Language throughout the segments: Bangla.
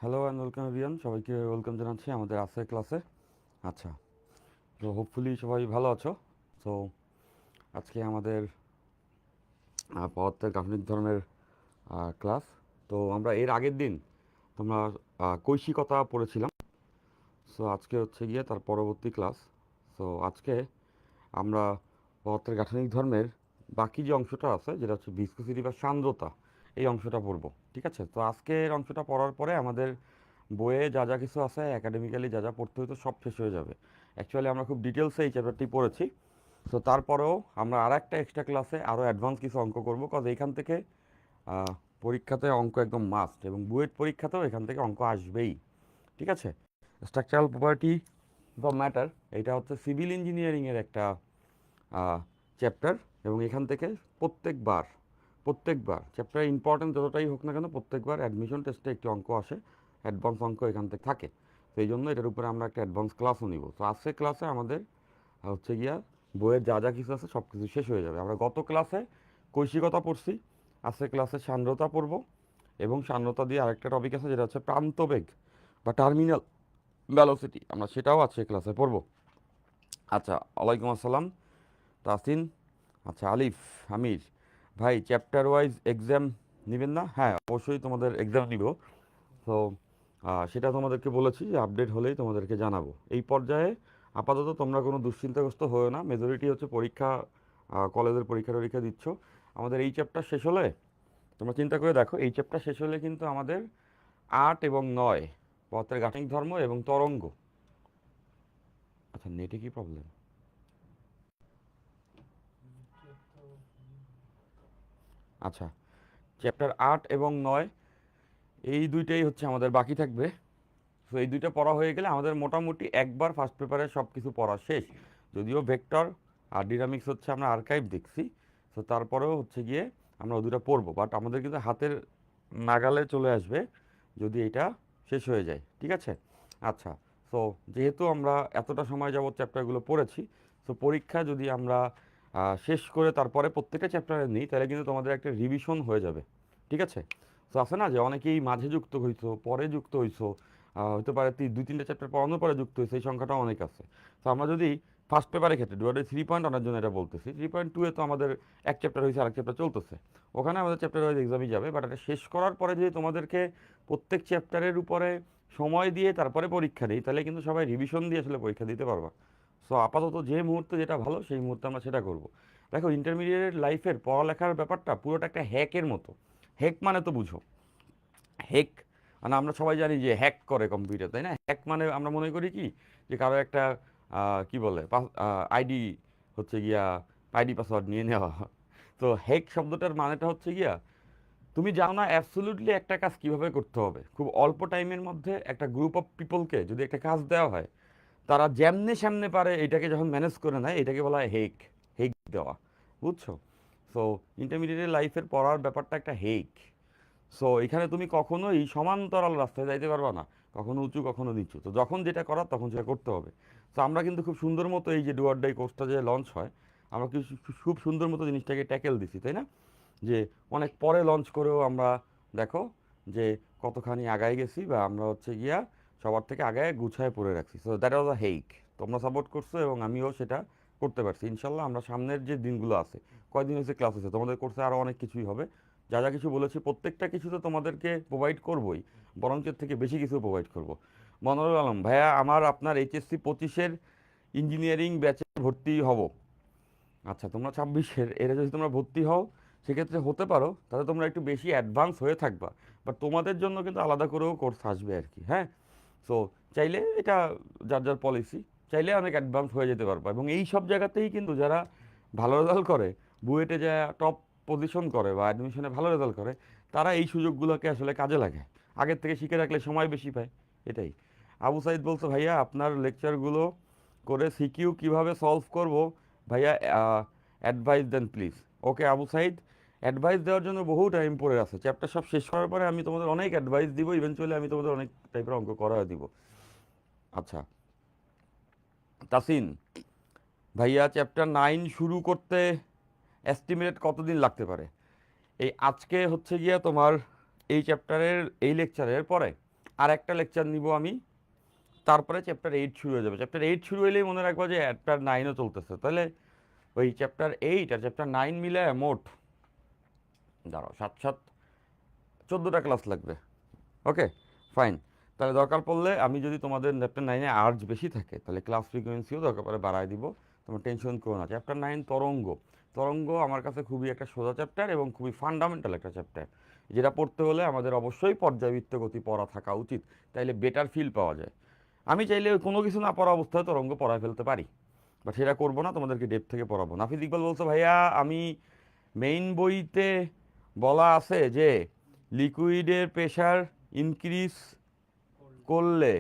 হ্যালো অ্যান্ড ওয়েলকাম এভরিওয়ান, সবাইকে ওয়েলকাম জানাচ্ছি আমাদের আজকের ক্লাসে। আচ্ছা, তো হোপফুলি সবাই ভালো আছো। তো আজকে আমাদের পদার্থের গাঠনিক ধর্মের ক্লাস। তো আমরা এর আগের দিন তোমরা কৈশিকতা পড়েছিলাম। সো আজকে হচ্ছে গিয়ে তার পরবর্তী ক্লাস। সো আজকে আমরা পদার্থের গাঠনিক ধর্মের বাকি যে অংশটা আছে, যেটা হচ্ছে ভিসকোসিটি বা সান্দ্রতা, এই অংশটা পড়বো। ঠিক আছে, তো আজকের অংশটা পড়ার পরে আমাদের বইয়ে যা যা কিছু আছে, একাডেমিক্যালি যা যা পড়তে হতো সব শেষ হয়ে যাবে। অ্যাকচুয়ালি আমরা খুব ডিটেলসে এই চ্যাপ্টারটি পড়েছি। তো তারপরেও আমরা আর একটা এক্সট্রা ক্লাসে আরও অ্যাডভান্স কিছু অঙ্ক করবো, কজ এইখান থেকে আহ, পরীক্ষাতে অঙ্ক একদম মাস্ট, এবং বুয়েট পরীক্ষাতেও এখান থেকে অঙ্ক আসবেই। ঠিক আছে, স্ট্রাকচারাল প্রপার্টি বা ম্যাটার, এটা হচ্ছে সিভিল ইঞ্জিনিয়ারিংয়ের একটা চ্যাপ্টার, এবং এখান থেকে প্রত্যেকবার প্রত্যেকবার চ্যাপ্টার ইম্পর্টেন্ট যতটাই হোক না কেন, প্রত্যেকবার অ্যাডমিশন টেস্টে একটি অঙ্ক আসে, অ্যাডভান্স অঙ্ক এখান থেকে থাকে। সেই জন্য এটার উপরে আমরা একটা অ্যাডভান্স ক্লাসও নিব। তো আজকের ক্লাসে আমাদের হচ্ছে গিয়া বইয়ের যা যা কিছু আছে সব কিছু শেষ হয়ে যাবে। আমরা গত ক্লাসে কৈশিকতা পড়ছি, আজকের ক্লাসে সান্দ্রতা পড়ব, এবং সান্দ্রতা দিয়ে আরেকটা টপিক আছে যেটা হচ্ছে প্রান্তবেগ বা টার্মিনাল ভ্যালোসিটি, আমরা সেটাও আজকে ক্লাসে পড়ব। আচ্ছা, ওয়ালাইকুম আসসালাম তাসিন। আচ্ছা, আলিফ, আমির ভাই, চ্যাপ্টার ওয়াইজ এক্সাম নেবেন না? হ্যাঁ, অবশ্যই তোমাদের এক্সাম নিব। তো সেটা তোমাদেরকে বলেছি যে আপডেট হলেই তোমাদেরকে জানাবো। এই পর্যায়ে আপাতত তোমরা কোনো দুশ্চিন্তাগ্রস্ত হয়েও না, মেজরিটি হচ্ছে পরীক্ষা, কলেজের পরীক্ষা টরীক্ষা দিচ্ছ। আমাদের এই চ্যাপ্টার শেষ হলে, তোমরা চিন্তা করে দেখো, এই চ্যাপ্টার শেষ হলে কিন্তু আমাদের 8 এবং 9 পদার্থের গাঠনিক ধর্ম এবং তরঙ্গ। আচ্ছা, নেটে কি প্রবলেম? আচ্ছা, চ্যাপ্টার 8 এবং 9 এই দুইটাই হচ্ছে আমাদের বাকি থাকবে। সো এই দুইটা পড়া হয়ে গেলে আমাদের মোটামুটি একবার ফার্স্ট পেপারে সব কিছু পড়া শেষ। যদিও ভেক্টর আর ডিনামিক্স হচ্ছে আমরা আর্কাইভ দেখছি, তো তারপরেও হচ্ছে গিয়ে আমরা ওই দুটো পড়বো, বাট আমাদের কিন্তু হাতের নাগালে চলে আসবে যদি এটা শেষ হয়ে যায়। ঠিক আছে, আচ্ছা। সো যেহেতু আমরা এতটা সময় যাবত চ্যাপ্টারগুলো পড়েছি, সো পরীক্ষা যদি আমরা শেষ করে তারপরে প্রত্যেকটা চ্যাপ্টারে নিই, তাহলে কিন্তু তোমাদের একটা রিভিশন হয়ে যাবে। ঠিক আছে, তো আছে না যে অনেকেই মাঝে যুক্ত হইছো, পরে যুক্ত হইছো, হতে পারে 2-3টা চ্যাপ্টার পড়ানোর পরে যুক্ত হয়েছে, এই সংখ্যাটা অনেক আছে। তো আমরা যদি ফার্স্ট পেপারের ক্ষেত্রে ডুয়ার্ডে 3 পয়েন্ট আনার জন্য এটা বলতেছি, 3.2-এ তো আমাদের এক চ্যাপ্টার হয়েছে, আরেক চ্যাপ্টার চলতেছে, ওখানে আমাদের চ্যাপ্টার ওয়াইজ এক্সামই যাবে। বাট এটা শেষ করার পরে যদি তোমাদেরকে প্রত্যেক চ্যাপ্টারের উপরে সময় দিয়ে তারপরে পরীক্ষা দিই, তাহলে কিন্তু সবাই রিভিশন দিয়ে আসলে পরীক্ষা দিতে পারবা। সো আপাতত যে মুহূর্তে যেটা ভালো সেই মুহূর্তে আমরা সেটা করব। দেখো, ইন্টারমিডিয়েট লাইফের পড়ালেখার ব্যাপারটা পুরোটা একটা হ্যাকের মতো। হ্যাক মানে তো বুঝো, হ্যাক মানে আমরা সবাই জানি যে হ্যাক করে কম্পিউটার, তাই না? হ্যাক মানে আমরা মনে করি কি, যে কারো একটা কি বলে আইডি হচ্ছে গিয়া আইডি পাসওয়ার্ড নিয়ে নেওয়া। তো হ্যাক শব্দটার মানেটা হচ্ছে গিয়া, তুমি জানো না অ্যাবসোলিউটলি একটা কাজ কিভাবে করতে হবে, খুব অল্প টাইমের মধ্যে একটা গ্রুপ অফ পিপলকে যদি একটা কাজ দেওয়া হয়, তারা যেমনে সামনে পারে এটাকে যখন ম্যানেজ করে নেয়, এটাকে বলা হয় হেক। হেক দেওয়া, বুঝছো? সো ইন্টারমিডিয়েট লাইফের পড়ার ব্যাপারটা একটা হেক। সো এখানে তুমি কখনোই সমান্তরাল রাস্তায় যাইতে পারবা না, কখনো উঁচু কখনো নিচু। তো যখন যেটা করার তখন সেটা করতে হবে। তো আমরা কিন্তু খুব সুন্দর মতো এই যে ডু অর ডাই কোর্সটা যে লঞ্চ হয়, আমরা খুব সুন্দর মতো জিনিসটাকে ট্যাকেল দিছি, তাই না? যে অনেক পরে লঞ্চ করেও আমরা দেখো যে কতখানি আগায় গেছি, বা আমরা হচ্ছে গিয়া সবার থেকে আগায় গুছায় পড়ে রাখছি। সো দ্যাট ওয়াজ আ হেইক। তোমরা সাপোর্ট করছো এবং আমিও সেটা করতে পারছি। ইনশাল্লাহ আমরা সামনের যে দিনগুলো আছে, কয়দিন হয়েছে ক্লাস হয়েছে, তোমাদের কোর্সে আরও অনেক কিছুই হবে। যা যা কিছু বলেছি প্রত্যেকটা কিছু তো তোমাদেরকে প্রোভাইড করবোই, বরঞ্চ এর থেকে বেশি কিছু প্রোভাইড করবো। মনোরুল আলম ভাইয়া, আমার আপনার এইচএসসি 25-এর ইঞ্জিনিয়ারিং ব্যাচে ভর্তি হব। আচ্ছা, তোমরা 26-এর, এরা যদি তোমরা ভর্তি হও সেক্ষেত্রে হতে পারো, তাহলে তোমরা একটু বেশি অ্যাডভান্স হয়ে থাকবা। বাট তোমাদের জন্য কিন্তু আলাদা করেও কোর্স আসবে আর কি, হ্যাঁ। সো চাইলে এটা যার যার পলিসি, চাইলে অনেক অ্যাডভান্স হয়ে যেতে পারবা। এবং এই সব জায়গাতেই কিন্তু যারা ভালো রেজাল্ট করে, বুয়েটে যা টপ পজিশন করে বা অ্যাডমিশনে ভালো রেজাল্ট করে, তারা এই সুযোগগুলোকে আসলে কাজে লাগে, আগের থেকে শিখে রাখলে সময় বেশি পায়, এটাই। আবু সাইদ বলছো, ভাইয়া আপনার লেকচারগুলো করে সিকিউ কিভাবে সলভ করব ভাইয়া, অ্যাডভাইস দেন please. Okay Abu Sayeed, advice দেওয়ার জন্য বহু টাইম পড়ে আছে, চ্যাপ্টার সব শেষ করার পরে আমি তোমাদের অনেক অ্যাডভাইস দিব, ইভেনচুয়ালি আমি তোমাদের অনেক টাইপের অঙ্ক করা দিব। আচ্ছা, তাসিন ভাইয়া, চ্যাপ্টার 9 শুরু করতে এস্টিমেট কতদিন লাগতে পারে? এই আজকে হচ্ছে গিয়া তোমার এই চ্যাপ্টারের এই লেকচারের পরে আর একটা লেকচার নিব আমি, তারপরে চ্যাপ্টার 8 শুরু হয়ে যাবে। চ্যাপ্টার 8 শুরু হলেই মনে রাখবো যে চ্যাপ্টার 9ও চলতেছে, তাহলে ওই চ্যাপ্টার 8 আর চ্যাপ্টার 9 মিলে মোট দাঁড়াও 7 7 14টা ক্লাস লাগবে। Okay fine. তাহলে দরকার পড়লে আমি যদি তোমাদের চ্যাপ্টার 9-এ আর্টস বেশি থাকে তাহলে ক্লাস ফ্রিকোয়েন্সিও দরকার পড়ে বাড়ায় দিব, তোমার টেনশন করো না। চ্যাপ্টার 9 তরঙ্গ, তরঙ্গ আমার কাছে খুবই একটা সোজা চ্যাপ্টার এবং খুবই ফান্ডামেন্টাল একটা চ্যাপ্টার, যেটা পড়তে হলে আমাদের অবশ্যই পর্যাবৃত্ত গতি পড়া থাকা উচিত, তাইলে বেটার ফিল পাওয়া যায়। আমি চাইলে কোনো কিছু না পড়া অবস্থায় তরঙ্গ পড়ায় ফেলতে পারি, বাট সেটা করবো না, তোমাদেরকে ডেপ থেকে পড়াবো। নাফিজ ইকবাল বলছো ভাইয়া আমি মেইন বইতে বলা আছে যে লিকুইডের প্রেশার ইনক্রিজ করলে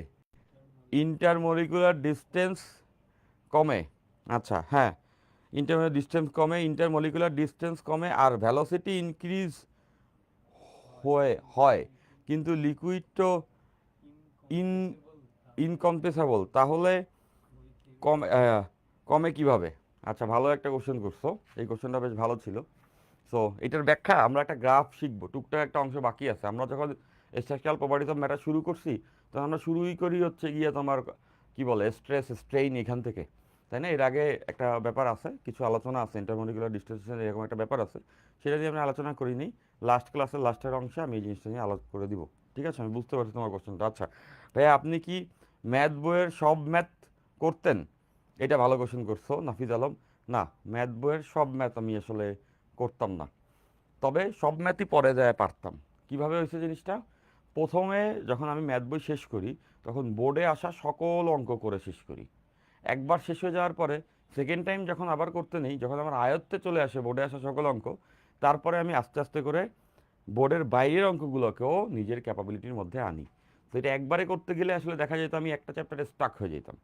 ইন্টারমলিকুলার ডিস্টেন্স কমে। আচ্ছা হ্যাঁ, ইন্টারমলিকুলার ডিস্টেন্স কমে, ইন্টারমলিকুলার ডিস্টেন্স কমে আর ভ্যালোসিটি ইনক্রিজ হয়, কিন্তু লিকুইড তো ইন ইনকম্প্রেসেবল, তাহলে কমে কমে কীভাবে? আচ্ছা ভালো একটা কোশ্চেন করছো, এই কোশ্চেনটা বেশ ভালো ছিল। সো এটার ব্যাখ্যা আমরা একটা গ্রাফ শিখবো, টুকটাক একটা অংশ বাকি আছে। আমরা যখন স্ট্রাকচারাল প্রপার্টিজ অফ ম্যাটার শুরু করছি তখন আমরা শুরুই করি হচ্ছে গিয়ে তোমার কি বলে স্ট্রেস স্ট্রেইন এখান থেকে, তাই না? এর আগে একটা ব্যাপার আছে, কিছু আলোচনা আছে ইন্টারমলিকুলার ডিস্টেন্সের, এরকম একটা ব্যাপার আছে, সেটা নিয়ে আমরা আলোচনা করিনি। লাস্ট ক্লাসের লাস্টের অংশে আমি এই জিনিসটা নিয়ে আলোচনা করে দিব। ঠিক আছে, আমি বুঝতে পারছি তোমার কোশ্চেনটা। আচ্ছা ভাইয়া আপনি কি ম্যাথ বইয়ের সব ম্যাথ করতেন? এটা ভালো কোশ্চেন করছো নাফিজ আলম। না, ম্যাথ বইয়ের সব ম্যাথ আমি আসলে করতাম না, তবে সব ম্যাথই পরে যায় পারতাম। কিভাবে হয়েছে জিনিসটা? প্রথমে যখন আমি ম্যাথ বই শেষ করি তখন বোর্ডে আসা সকল অঙ্ক করে শেষ করি। একবার শেষ হয়ে যাওয়ার পরে সেকেন্ড টাইম যখন আবার করতে নেই, যখন আমার আয়ত্তে চলে আসে বোর্ডে আসা সকল অঙ্ক, তারপরে আমি আস্তে আস্তে করে বোর্ডের বাইরের অঙ্কগুলোকেও নিজের ক্যাপাবিলিটির মধ্যে আনি। তো এটা একবারে করতে গেলে আসলে দেখা যেত আমি একটা চ্যাপ্টারে স্টাক হয়ে যেতাম,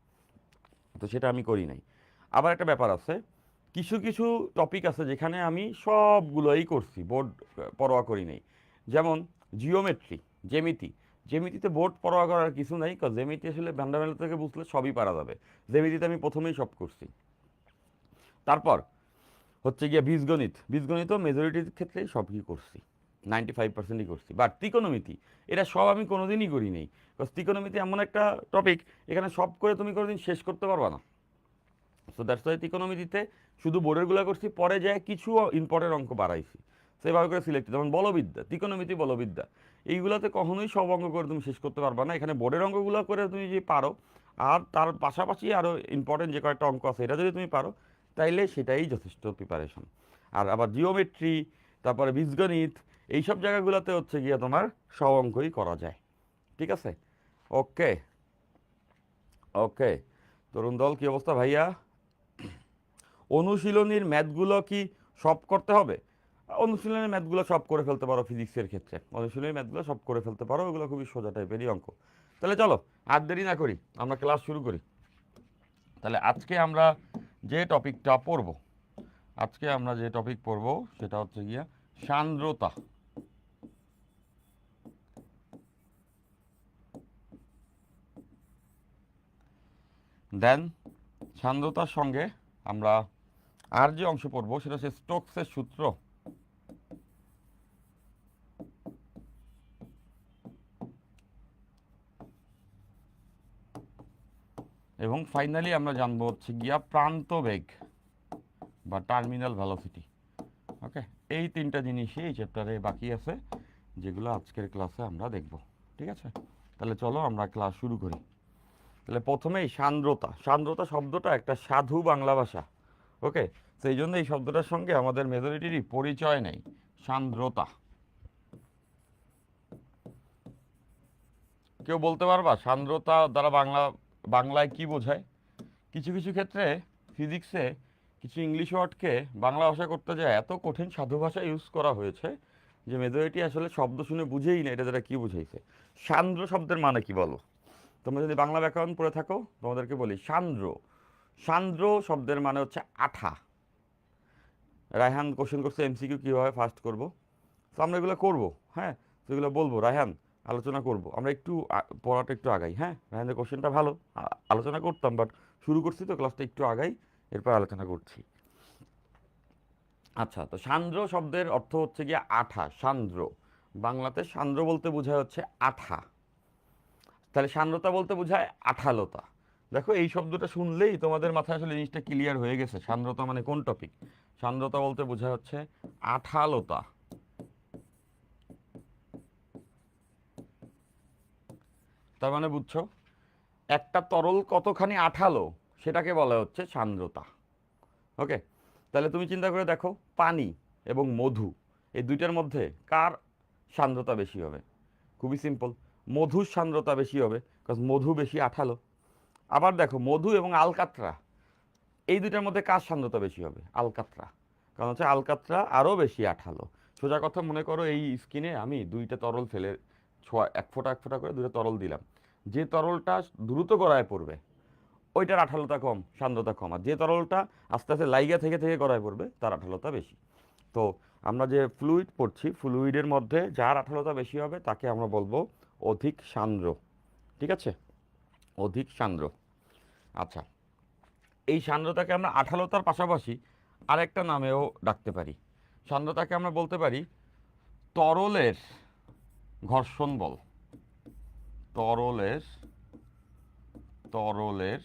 তো সেটা আমি করি নাই। আবার একটা ব্যাপার আছে, কিছু কিছু টপিক আছে যেখানে আমি সবগুলোই করছি, বোর্ড পরোয়া করি নাই। যেমন জিওমেট্রি, জ্যামিতি। জ্যামিতিতে বোর্ড পরোয়া করার কিছু নাই, কারণ জ্যামিতি আসলে ফান্ডামেন্টাল থেকে বুঝলে সবই পারা যাবে। জ্যামিতিতে আমি প্রথমেই সব করছি। তারপর হচ্ছে গিয়ে বীজগণিত, বীজগণিতও মেজরিটির ক্ষেত্রেই সবই করছি, 95%ই করছি। বাট ত্রিকোণমিতি এটা সব আমি কোনোদিনই করি নেই, কারণ ত্রিকোণমিতি এমন একটা টপিক এখানে সব করে তুমি কোনোদিন শেষ করতে পারবা না। সো দ্যাটস ওয়াই ত্রিকোণমিতিতে শুধু বোর্ডেরগুলো করছি, পরে যায় কিছু ইম্পর্টেন্ট অঙ্ক বাড়াইছি, সেভাবে করে সিলেক্ট। যেমন বলবিদ্যা, ত্রিকোণমিতি, বলবিদ্যা, এইগুলোতে কখনোই সব অঙ্ক করে তুমি শেষ করতে পারবা না। এখানে বোর্ডের অঙ্কগুলো করে তুমি যদি পারো, আর তার পাশাপাশি আরও ইম্পর্টেন্ট যে কয়েকটা অঙ্ক আছে এটা যদি তুমি পারো, তাইলে সেটাই যথেষ্ট প্রিপারেশন। আর আবার জিওমেট্রি, তারপরে বীজগণিত, এইসব জায়গাগুলোতে হচ্ছে গিয়ে তোমার সব অঙ্কই করা যায়। ঠিক আছে, ওকে ওকে। তরুণ দল কী অবস্থা ভাইয়া? অনুশীলনীর ম্যাথগুলো কি সব করতে হবে? অনুশীলনের ম্যাথগুলো সব করে ফেলতে পারো, ফিজিক্সের ক্ষেত্রে অনুশীলনের ম্যাথগুলো সব করে ফেলতে পারো, ওগুলো খুবই সোজা টাইপেরই অঙ্ক। তাহলে চলো আর দেরি না করি, আমরা ক্লাস শুরু করি। তাহলে আজকে আমরা যে টপিকটা পড়ব, আজকে আমরা যে টপিক পড়ব সেটা হচ্ছে গিয়া সান্দ্রতা। দেন সান্দ্রতার সঙ্গে আমরা আর যে অংশ পড়ব সেটা হচ্ছে স্টোকসের সূত্র, এবং ফাইনালি আমরা জানবো হচ্ছে গিয়া প্রান্ত বেগ বা টার্মিনাল ভেলোসিটি। ওকে, এই তিনটা জিনিসই এই চ্যাপ্টারে বাকি আছে, যেগুলো আজকের ক্লাসে আমরা দেখব। ঠিক আছে, তাহলে চলো আমরা ক্লাস শুরু করি। তাহলে প্রথমেই সান্দ্রতা, সান্দ্রতা শব্দটা একটা সাধু বাংলা ভাষা। ওকে, সেই জন্য এই শব্দটার সঙ্গে আমাদের মেজরিটিরই পরিচয় নেই। সান্দ্রতা, কেউ বলতে পারবা সান্দ্রতা দ্বারা বাংলায় কি বোঝায়? কিছু কিছু ক্ষেত্রে ফিজিক্সে কিছু ইংলিশ ওয়ার্ডকে বাংলা ভাষা করতে যায় এত কঠিন সাধু ভাষা ইউজ করা হয়েছে যে মেজরিটি আসলে শব্দ শুনে বুঝেই না এটা দ্বারা কী বুঝাইছে। সান্দ্র শব্দের মানে কি বলো? তোমরা যদি বাংলা ব্যাকরণ পড়ে থাকো তোমাদেরকে বলি সান্দ্র, সান্দ্র শব্দের মানে হচ্ছে আঠা। রায়হান কোশ্চেন করছে এমসিকিউ কীভাবে ফার্স্ট করব, তো আমরা এগুলো করবো, হ্যাঁ, তো এগুলো বলবো, রায়হান আলোচনা করব। আমরা একটু পড়াটা একটু আগাই, হ্যাঁ, রায়হানের কোশ্চেনটা ভালো, আলোচনা করতাম, বাট শুরু করছি তো ক্লাসটা একটু আগাই, এরপর আলোচনা করছি। আচ্ছা, তো সান্দ্র শব্দের অর্থ হচ্ছে গিয়ে আঠা। সান্দ্র বাংলাতে সান্দ্র বলতে বোঝায় হচ্ছে আঠা। তাহলে সান্দ্রতা বলতে বোঝায় আঠালোতা। দেখো এই শব্দটা শুনলেই তোমাদের মাথায় আসলে জিনিসটা ক্লিয়ার হয়ে গেছে, সান্দ্রতা মানে কোন টপিক। সান্দ্রতা বলতে বোঝায় হচ্ছে আঠালোতা। তার মানে বুঝছো, একটা তরল কতখানি আঠালো সেটাকে বলা হচ্ছে সান্দ্রতা। ওকে, তাহলে তুমি চিন্তা করে দেখো, পানি এবং মধু এই দুইটার মধ্যে কার সান্দ্রতা বেশি হবে? খুবই সিম্পল, মধুর সান্দ্রতা বেশি হবে, কারণ মধু বেশি আঠালো। আবার দেখো মধু এবং আলকাত্রা এই দুইটার মধ্যে কার সান্দ্রতা বেশি হবে? আলকাত্রা, কারণ হচ্ছে আলকাত্রা আরও বেশি আঠালো। সোজা কথা মনে করো, এই স্কিনে আমি দুইটা তরল ফেলে এক ফোঁটা এক ফোঁটা করে দুটো তরল দিলাম, যে তরলটা দ্রুত গড়ায় পড়বে ওইটার আঠালোতা কম, সান্দ্রতা কম, আর যে তরলটা আস্তে আস্তে লাইগা থেকে থেকে গড়ায় পড়বে তার আঠালোতা বেশি। তো আমরা যে ফ্লুইড পড়ছি, ফ্লুইডের মধ্যে যার আঠালোতা বেশি হবে তাকে আমরা বলবো অধিক সান্দ্র। ঠিক আছে, অধিক সান্দ্র। আচ্ছা, এই সান্দ্রতাকে আমরা আঠালোতার পাশাপাশি আরেকটা নামেও ডাকতে পারি। সান্দ্রতাকে আমরা বলতে পারি তরলের ঘর্ষণ বল। তরলের তরলের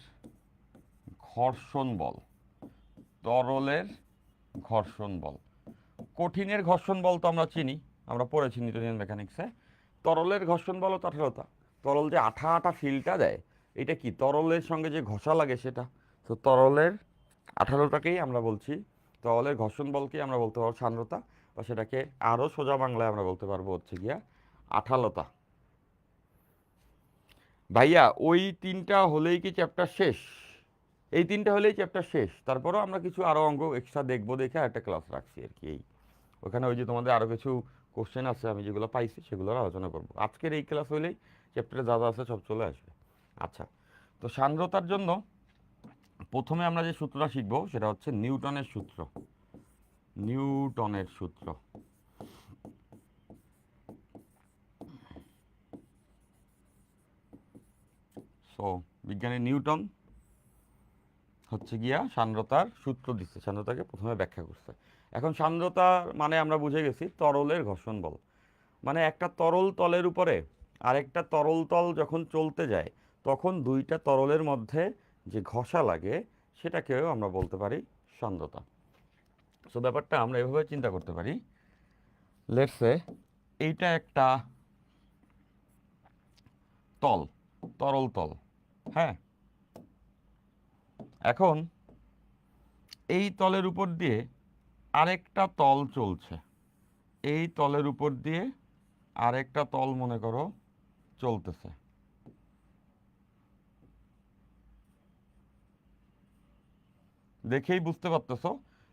ঘর্ষণ বল। তরলের ঘর্ষণ বল। কঠিনের ঘর্ষণ বল তো আমরা চিনি, আমরা পড়েছি নিউটনিয়ান মেকানিক্সে। তরলের ঘর্ষণ বল তো আঠালোতা। তরল যে আঠা আঠা ফিলটা দেয়, এটা কি তরলের সঙ্গে যে ঘষা লাগে সেটা। তো তরলের আঠালোটাকেই আমরা বলছি, তরলের ঘর্ষণ বলকেই আমরা বলতে পারবো সান্দ্রতা, বা সেটাকে আরও সোজা বাংলায় আমরা বলতে পারবো হচ্ছে গিয়া আঠালোতা। ভাইয়া ওই তিনটা হলেই কি চ্যাপ্টার শেষ? এই তিনটা হলেই চ্যাপ্টার শেষ, তারপরেও আমরা কিছু আরও অঙ্ক এক্সট্রা দেখবো দেখে একটা ক্লাস রাখছি আর কি। এই ওখানে ওই যে তোমাদের আরও কিছু কোশ্চেন আছে আমি যেগুলো পাইছি সেগুলোর আলোচনা করব। আজকের এই ক্লাস হলেই চ্যাপ্টারে যা যা আছে সব চলে আসবে। আচ্ছা, তো সান্দ্রতার জন্য প্রথমে আমরা যে সূত্রটা শিখবো সেটা হচ্ছে নিউটনের সূত্র। নিউটনের সূত্র। সো বিজ্ঞানী নিউটন হচ্ছে গিয়া সান্দ্রতার সূত্র দিচ্ছে, সান্দ্রতাকে প্রথমে ব্যাখ্যা করছে। এখন সান্দ্রতা মানে আমরা বুঝে গেছি তরলের ঘর্ষণ বল। মানে একটা তরল তলের উপরে আরেকটা তরল তল যখন চলতে যায় তখন দুইটা তরলের মধ্যে যে ঘষা লাগে সেটাকেও আমরা বলতে পারি সান্দ্রতা। সো ব্যাপারটা আমরা এভাবে চিন্তা করতে পারি, লেটস সে এইটা একটা তল, তরল তল। হ্যাঁ, এখন এই তলের উপর দিয়ে আরেকটা তল চলছে, এই তলের উপর দিয়ে আরেকটা তল মনে করো চলতেছে। দেখেই বুঝতে পারতেছো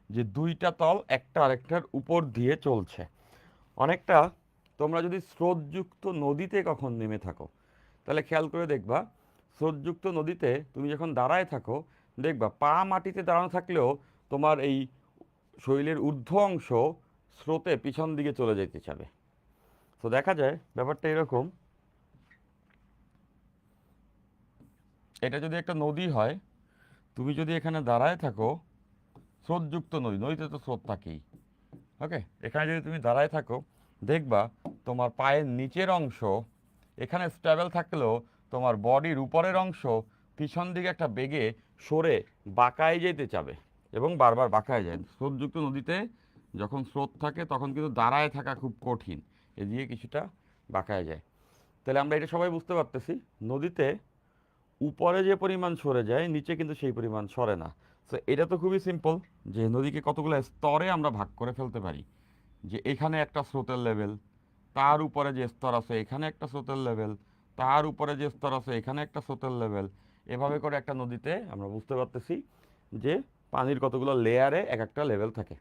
যে দুইটা তল একটা আরেকটার উপর দিয়ে চলছে। অনেকটা তোমরা যদি স্রোতযুক্ত নদীতে কখন নেমে থাকো তাহলে খেয়াল করে দেখবা, স্রোতযুক্ত নদীতে তুমি যখন দাঁড়ায় থাকো দেখবা পা মাটিতে দাঁড়ানো থাকলেও তোমার এই শরীরের ঊর্ধ্ব অংশ স্রোতে পিছন দিকে চলে যেতে চাবে। তো দেখা যায় ব্যাপারটা এরকম, এটা যদি একটা নদী হয়, তুমি যদি এখানে দাঁড়ায় থাকো, স্রোতযুক্ত নদী, নদীতে তো স্রোত থাকেই। ওকে, এখানে যদি তুমি দাঁড়ায় থাকো দেখবা তোমার পায়ের নিচের অংশ এখানে স্টেবল থাকলেও তোমার বডির উপরের অংশ পিছন দিকে একটা বেগে সরে বাঁকায় যেতে চাবে এবং বারবার বাঁকায় যায়। স্রোতযুক্ত নদীতে যখন স্রোত থাকে তখন কিন্তু দাঁড়ায় থাকা খুব কঠিন, এদিকে কিছুটা বাঁকায় যায়। তাহলে আমরা এটা সবাই বুঝতে পারতেছি, নদীতে উপরে যে পরিমাণ সরে যায় নিচে কিন্তু সেই পরিমাণ সরে না। তো এটা তো খুবই সিম্পল যে নদীকে কতগুলো স্তরে আমরা ভাগ করে ফেলতে পারি, যে এখানে একটা স্রোতের লেভেল, তার উপরে যে স্তর আছে এখানে একটা স্রোতের লেভেল, তার উপরে যে স্তর আছে এখানে একটা স্রোতের লেভেল। এভাবে করে একটা নদীতে আমরা বুঝতে পারতেছি যে পানির কতগুলো লেয়ারে এক একটা লেভেল থাকে।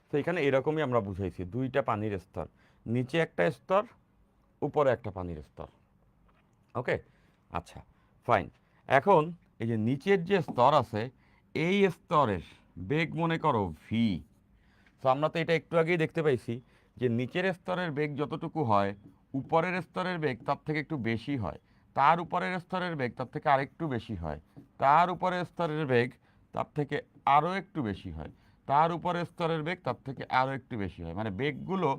তো এখানে এরকমই আমরা বুঝাইছি, দুইটা পানির স্তর, নিচে একটা স্তর, উপরে একটা পানির স্তর। ওকে, আচ্ছা ফাইন। এখন এই যে নিচের যে স্তর আছে এই স্তরের বেগ মনে করো ভি। তো আমরা তো এটা একটু আগেই দেখতে পাইছি যে নিচের স্তরের বেগ যতটুকু হয় উপরের স্তরের বেগ তার থেকে একটু বেশি হয়, তার উপরের স্তরের বেগ তার থেকে আরেকটু বেশি হয়, তার উপরের স্তরের বেগ তার থেকে আরও একটু বেশি হয়, তার উপরের স্তরের বেগ তার থেকে আরও একটু বেশি হয়, মানে বেগগুলো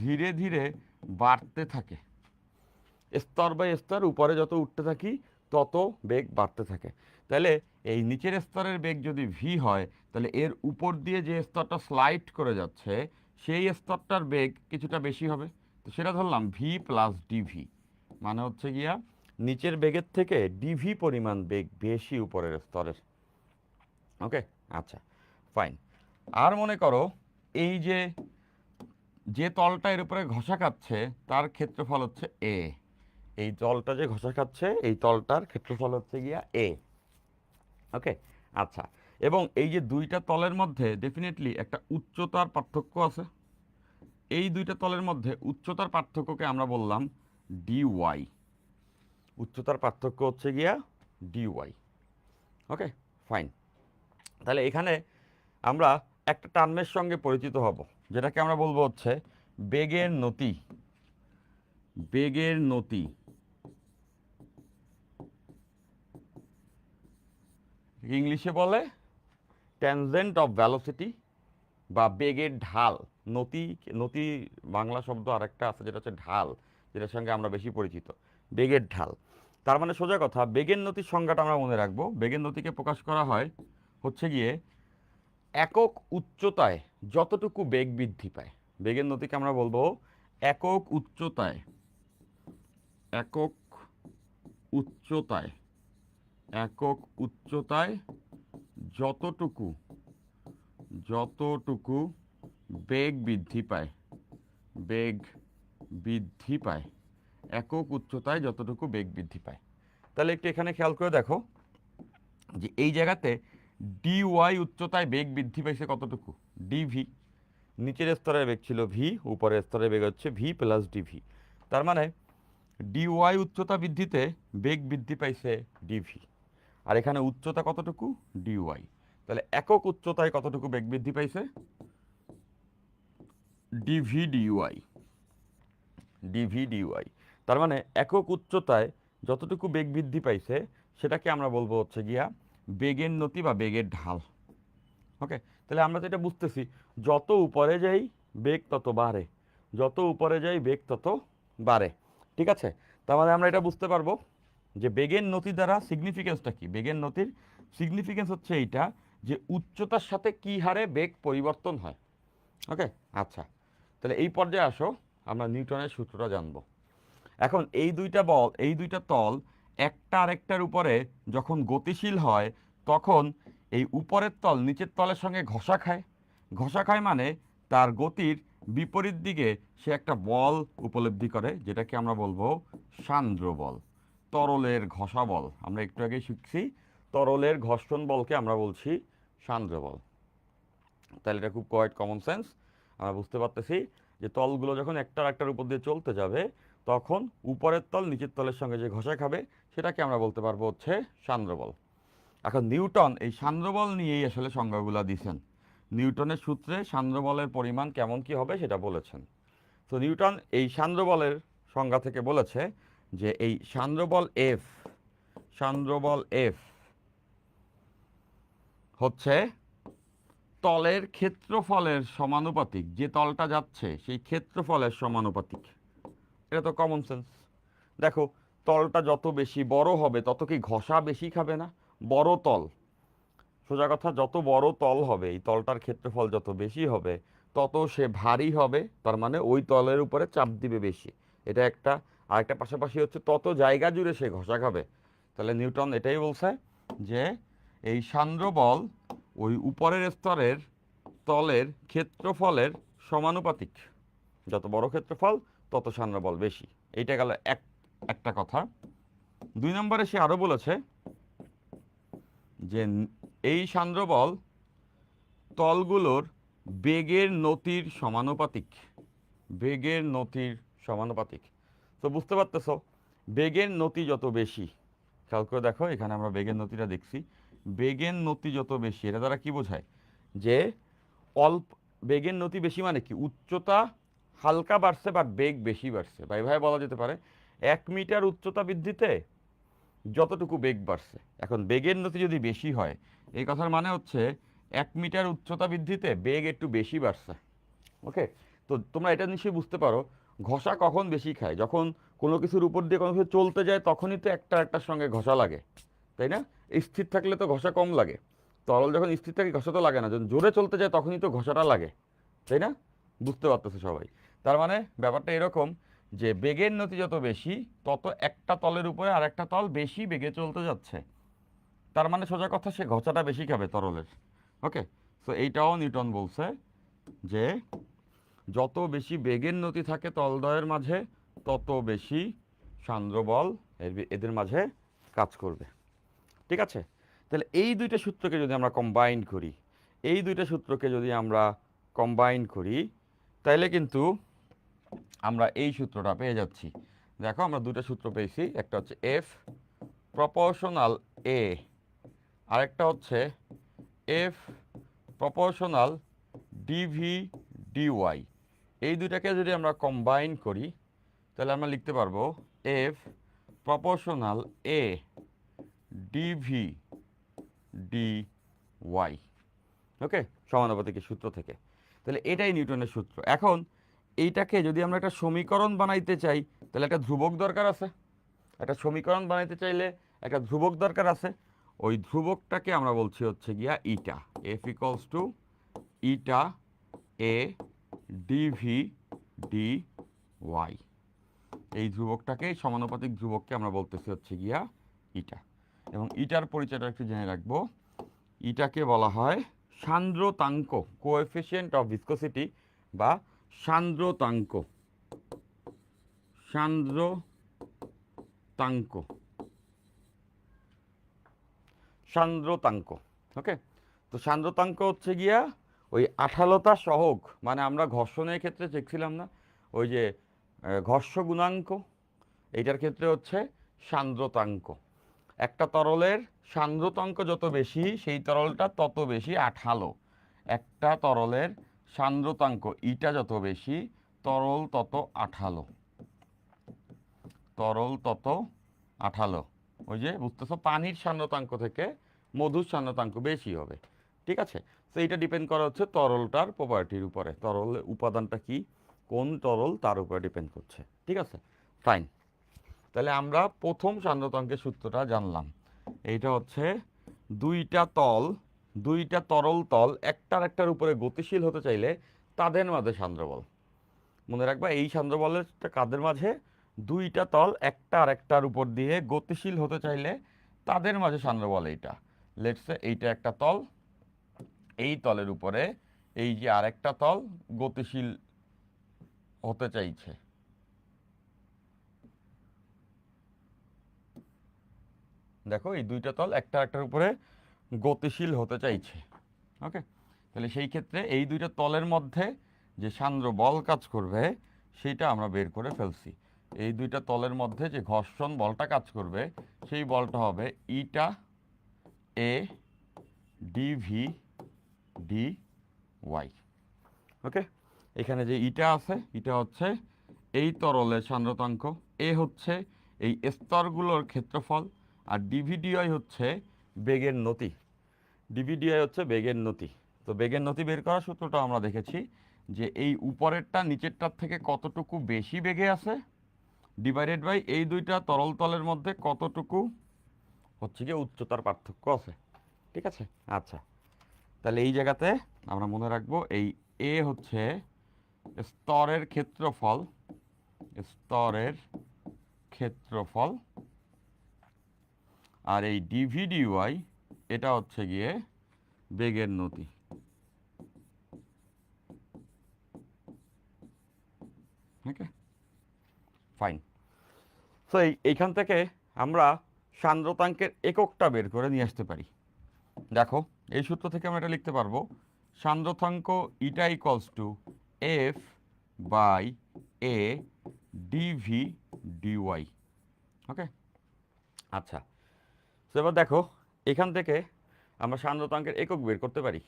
ধীরে ধীরে বাড়তে থাকে। স্তর বাই স্তর উপরে যত উঠতে থাকি তত বেগ বাড়তে থাকে। তাহলে এই নিচের স্তরের বেগ যদি ভি হয়, তাহলে এর উপর দিয়ে যে স্তরটা স্লাইড করে যাচ্ছে সেই স্তরটার বেগ কিছুটা বেশি হবে। তো সেটা ধরলাম ভি প্লাস ডিভি, মানে হচ্ছে গিয়া নিচের বেগের থেকে ডিভি পরিমাণ বেগ বেশি উপরের স্তরের। ওকে, আচ্ছা, ফাইন। আর মনে করো এই যে যে তলটা এর উপরে ঘষা খাচ্ছে তার ক্ষেত্রফল হচ্ছে এ। এই তলটা যে ঘষা খাচ্ছে এই তলটার ক্ষেত্রফল হচ্ছে গিয়া এ। ওকে, আচ্ছা। এবং এই যে দুইটা তলের মধ্যে ডেফিনেটলি একটা উচ্চতার পার্থক্য আছে। এই দুইটা তলের মধ্যে উচ্চতার পার্থক্যকে আমরা বললাম ডিওয়াই। উচ্চতার পার্থক্য হচ্ছে গিয়া ডিওয়াই। ওকে, ফাইন। তাহলে এখানে আমরা একটা টার্মের সঙ্গে পরিচিত হব, যেটাকে আমরা বলবো হচ্ছে বেগের নতি। বেগের নতি, ইংলিশে বলে ট্যানজেন্ট অফ ভ্যালোসিটি বা বেগের ঢাল। নতি, নতি বাংলা শব্দ আরেকটা আছে যেটা হচ্ছে ঢাল, যেটার সঙ্গে আমরা বেশি পরিচিত, বেগের ঢাল। তার মানে সোজা কথা, বেগের নতির সংজ্ঞাটা আমরা মনে রাখবো। বেগের নতিকে প্রকাশ করা হয় হচ্ছে গিয়ে একক উচ্চতায় যতটুকু বেগ বৃদ্ধি পায়। বেগের নতিকে আমরা বলবো একক উচ্চতায়, একক উচ্চতায়, একক উচ্চতায় যতটুকু যতটুকু বেগ বৃদ্ধি পায়, বেগ বৃদ্ধি পায়, একক উচ্চতায় যতটুকু বেগ বৃদ্ধি পায়। তাহলে একটু এখানে খেয়াল করে দেখো যে এই জায়গাতে ডিওয়াই উচ্চতায় বেগ বৃদ্ধি পাইছে কতটুকু, ডিভি। নিচের স্তরের বেগ ছিল ভি, উপরের স্তরের বেগ হচ্ছে ভি প্লাস ডিভি। তার মানে ডিওয়াই উচ্চতা বৃদ্ধিতে বেগ বৃদ্ধি পাইছে ডিভি, আর এখানে উচ্চতা কতটুকু, ডিওয়াই। তাহলে একক উচ্চতায় কতটুকু বেগ বৃদ্ধি পাইছে, ডিভি ডিওয়াই। ডিভি ডিওয়াই, তার মানে একক উচ্চতায় যতটুকু বেগ বৃদ্ধি পাইছে সেটাকে আমরা বলবো হচ্ছে গিয়া বেগের নতি বা বেগের ঢাল। ওকে, তাহলে আমরা তো এটা বুঝতেছি, যত উপরে যাই বেগ তত বাড়ে, যত উপরে যাই বেগ তত বাড়ে। ঠিক আছে, তার মানে আমরা এটা বুঝতে পারবো যে বেগের নতি দ্বারা সিগনিফিকেন্সটা কি। বেগের নতির সিগনিফিকেন্স হচ্ছে এইটা যে উচ্চতার সাথে কি হারে বেগ পরিবর্তন হয়। ওকে, আচ্ছা। তাহলে এই পর্যায়ে আসো, আমরা নিউটনের সূত্রটা জানবো। এখন এই দুইটা বল, এই দুইটা তল একটা আরেকটার উপরে যখন গতিশীল হয় তখন এই উপরের তল নিচের তলের সঙ্গে ঘষা খায়। ঘষা খায় মানে তার গতির বিপরীত দিকে সে একটা বল উপলব্ধি করে, যেটাকে আমরা বলবো সান্দ্র বল, তরলের ঘষা বল। আমরা একটু আগে শিখছি তরলের ঘর্ষণ বলকে আমরা বলছি সান্দ্র বল। তাহলে এটা খুব কোয়াইট কমন সেন্স, আমরা বুঝতে পারতেছি যে তলগুলো যখন একটার একটার উপর দিয়ে চলতে যাবে তখন উপরের তল নিচের তলের সঙ্গে যে ঘষা খাবে সেটাকে আমরা বলতে পারবো হচ্ছে সান্দ্রবল। এখন নিউটন এই সান্দ্রবল নিয়েই আসলে সংজ্ঞাগুলো দিয়েছেন। নিউটনের সূত্রে সান্দ্রবলের পরিমাণ কেমন কি হবে সেটা বলেছেন। তো নিউটন এই সান্দ্রবলের সংজ্ঞা থেকে বলেছে যে এই সান্দ্রবল এফ, সান্দ্রবল এফ হচ্ছে তলের ক্ষেত্রফলের সমানুপাতিক, যে তলটা যাচ্ছে সেই ক্ষেত্রফলের সমানুপাতিক। এটা তো কমন সেন্স। দেখো তলটা যত বেশি বড় হবে তত কি ঘষা বেশি খাবে না? বড় তল, সোজা কথা, যত বড় তল হবে এই তলটার ক্ষেত্রফল যত বেশি হবে তত সে ভারী হবে, তার মানে ওই তলের উপরে চাপ দিবে বেশি। এটা একটা। আরেকটা পাশাপাশি হচ্ছে তত জায়গা জুড়ে সে ঘষা খাবে। তাহলে নিউটন এটাই বলছে যে এই সান্দ্র বল ওই উপরের স্তরের তলের ক্ষেত্রফলের সমানুপাতিক, যত বড় ক্ষেত্রফল তত সান্দ্র বল বেশি। এইটা গেল একটা কথা। দুই নম্বরে সে আরো বলেছে যে এই সান্দ্র বল তলগুলোর বেগের নতির সমানুপাতিক, বেগের নতির সমানুপাতিক। তো বুঝতে পারতেছো বেগের নতি যত বেশি, খেয়াল করে দেখো এখানে আমরা বেগের নতিটা দেখছি, বেগের নতি যত বেশি এটা দ্বারা কি বোঝায় যে অল্প বেগের নতি বেশি মানে কি উচ্চতা হালকা বাড়ছে বাট বেগ বেশি বাড়ছে, বা এভাবে বলা যেতে পারে 1 মিটার উচ্চতা বৃদ্ধিতে যতটুকু বেগ বাড়ছে। এখন বেগের নতি যদি বেশি হয় এই কথার মানে হচ্ছে 1 মিটার উচ্চতা বৃদ্ধিতে বেগ একটু বেশি বাড়ছে। ওকে, তো তোমরা এটা নিশ্চয়ই বুঝতে পারো ঘষা কখন বেশি খায়, যখন কোনো কিছুর উপর দিয়ে কোনো কিছু চলতে যায় তখনই তো একটা একটার সঙ্গে ঘষা লাগে, তাই না? স্থির থাকলে তো ঘষা কম লাগে, তরল যখন স্থির থাকে ঘষা তো লাগে না, যখন জোরে চলতে যায় তখনই তো ঘষাটা লাগে, তাই না? বুঝতে পারতেছে সবাই? তার মানে ব্যাপারটা এরকম যে বেগের নতি যত বেশি তত একটা তলের উপরে আর একটা তল বেশি বেগে চলতে যাচ্ছে, তার মানে সোজা কথা সে ঘষাটা বেশি খাবে তরলের। ওকে, সো এইটাও নিউটন বলছে যে যত বেশি বেগের নতি থাকে তলদ্বয়ের মাঝে তত বেশি সান্দ্র বল এদের মাঝে কাজ করবে। ঠিক আছে, তাহলে এই দুইটা সূত্রকে যদি আমরা কম্বাইন করি, এই দুইটা সূত্রকে যদি আমরা কম্বাইন করি তাহলে কিন্তু আমরা এই সূত্রটা পেয়ে যাচ্ছি। দেখো আমরা দুটো সূত্র পেয়েছি, একটা হচ্ছে এফ প্রপোর্শনাল এ, আরেকটা হচ্ছে এফ প্রপোর্শনাল ডিভি ডিওয়াই। এই দুটাকে যদি আমরা কম্বাইন করি তাহলে আমরা লিখতে পারবো এফ প্রপোর্শনাল এ ডিভি ডি ওয়াই। ওকে, সমানুপাতিকের সূত্র থেকে। তাহলে এটাই নিউটনের সূত্র। এখন এইটাকে যদি আমরা একটা সমীকরণ বানাইতে চাই তাহলে একটা ধ্রুবক দরকার আছে। একটা সমীকরণ বানাইতে চাইলে একটা ধ্রুবক দরকার আছে। ওই ধ্রুবকটাকে আমরা বলছি হচ্ছে গিয়া eta, F equals to eta A DV D Y. এই ধ্রুবকটাকে, সমানুপাতিক ধ্রুবককে আমরা বলতেছি হচ্ছে গিয়া ইটা। এবং ইটার পরিচয়টা একটু জেনে রাখবো। ইটাকে বলা হয় সান্দ্রতাঙ্ক, কোএফিসিয়েন্ট অফ ভিসকোসিটি বা সান্দ্রতাঙ্ক, সান্দ্রতাঙ্ক, সান্দ্রতাঙ্ক। ওকে, তো সান্দ্রতাঙ্ক হচ্ছে গিয়া ওই আঠালোতা সহগ, মানে আমরা ঘর্ষণের ক্ষেত্রে দেখছিলাম না ওই যে ঘর্ষ গুণাঙ্ক, এইটার ক্ষেত্রে হচ্ছে সান্দ্রতাঙ্ক। একটা তরলের সান্দ্রতাঙ্ক যত বেশি সেই তরলটা তত বেশি আঠালো। একটা তরলের সান্দ্রতাঙ্ক ইটা যত বেশি তরল তত আঠালো, তরল তত আঠালো। ওই যে বুঝতেছো, পানির সান্দ্রতাঙ্ক থেকে মধুর সান্দ্রতাঙ্ক বেশি হবে। ঠিক আছে, তো এইটা ডিপেন্ড করা হচ্ছে তরলটার প্রপার্টির উপরে, তরলের উপাদানটা কি, কোন তরল তার উপরে ডিপেন্ড করছে। ঠিক আছে, ফাইন। তাহলে আমরা প্রথম সান্দ্রতাঙ্কের সূত্রটা জানলাম। এইটা হচ্ছে দুইটা তল, দুইটা তরল তল একটার একটার উপরে গতিশীল হতে চাইলে তাদের মাঝে সান্দ্রবল। মনে রাখবা এই সান্দ্রবলের কাদের মাঝে, দুইটা তল একটা আর একটার উপর দিয়ে গতিশীল হতে চাইলে তাদের মাঝে সান্দ্রবল। এইটা লেটস সে এইটা একটা তল, এই তলের উপরে এই যে আরেকটা তল গতিশীল হতে চাইছে। দেখো এই দুইটা তল একটা একটার উপরে গতিশীল হতে চাইছে। ওকে, তাহলে সেই ক্ষেত্রে এই দুইটা তলের মধ্যে যে সান্দ্র বল কাজ করবে সেইটা আমরা বের করে ফেলছি। এই দুইটা তলের মধ্যে যে ঘর্ষণ বলটা কাজ করবে সেই বলটা হবে ইটা এ ডিভি ডি ওয়াই। ওকে, এখানে যে ইটা আছে ইটা হচ্ছে এই তরলের সান্দ্রতাঙ্ক, এ হচ্ছে এই স্তরগুলোর ক্ষেত্রফল, আর ডিভিডিআই হচ্ছে বেগের নতি। ডিভিডিআই হচ্ছে বেগের নতি। তো বেগের নতি বের করার সূত্রটা আমরা দেখেছি যে এই উপরেরটা নিচেরটার থেকে কতটুকু বেশি বেগে আছে ডিভাইডেড বাই এই দুইটা তরল তলের মধ্যে কতটুকু হচ্ছে গিয়ে উচ্চতার পার্থক্য আছে। ঠিক আছে, আচ্ছা, তাহলে এই জায়গাতে আমরা মনে রাখবো এই এ হচ্ছে স্তরের ক্ষেত্রফল, স্তরের ক্ষেত্রফল, আর এই ডিভিডিওয়াই এটা হচ্ছে গিয়ে বেগের নতি। ওকে, ফাইন। সো এইখান থেকে আমরা সান্দ্রতাঙ্কের এককটা বের করে নিয়ে আসতে পারি। দেখো এই সূত্র থেকে আমরা এটা লিখতে পারবো সান্দ্রতাঙ্ক eta equals to F by A DV DY. Okay, আচ্ছা, তো এবার দেখো এখান থেকে আমরা সান্দ্রতাঙ্কের একক বের করতে পারি।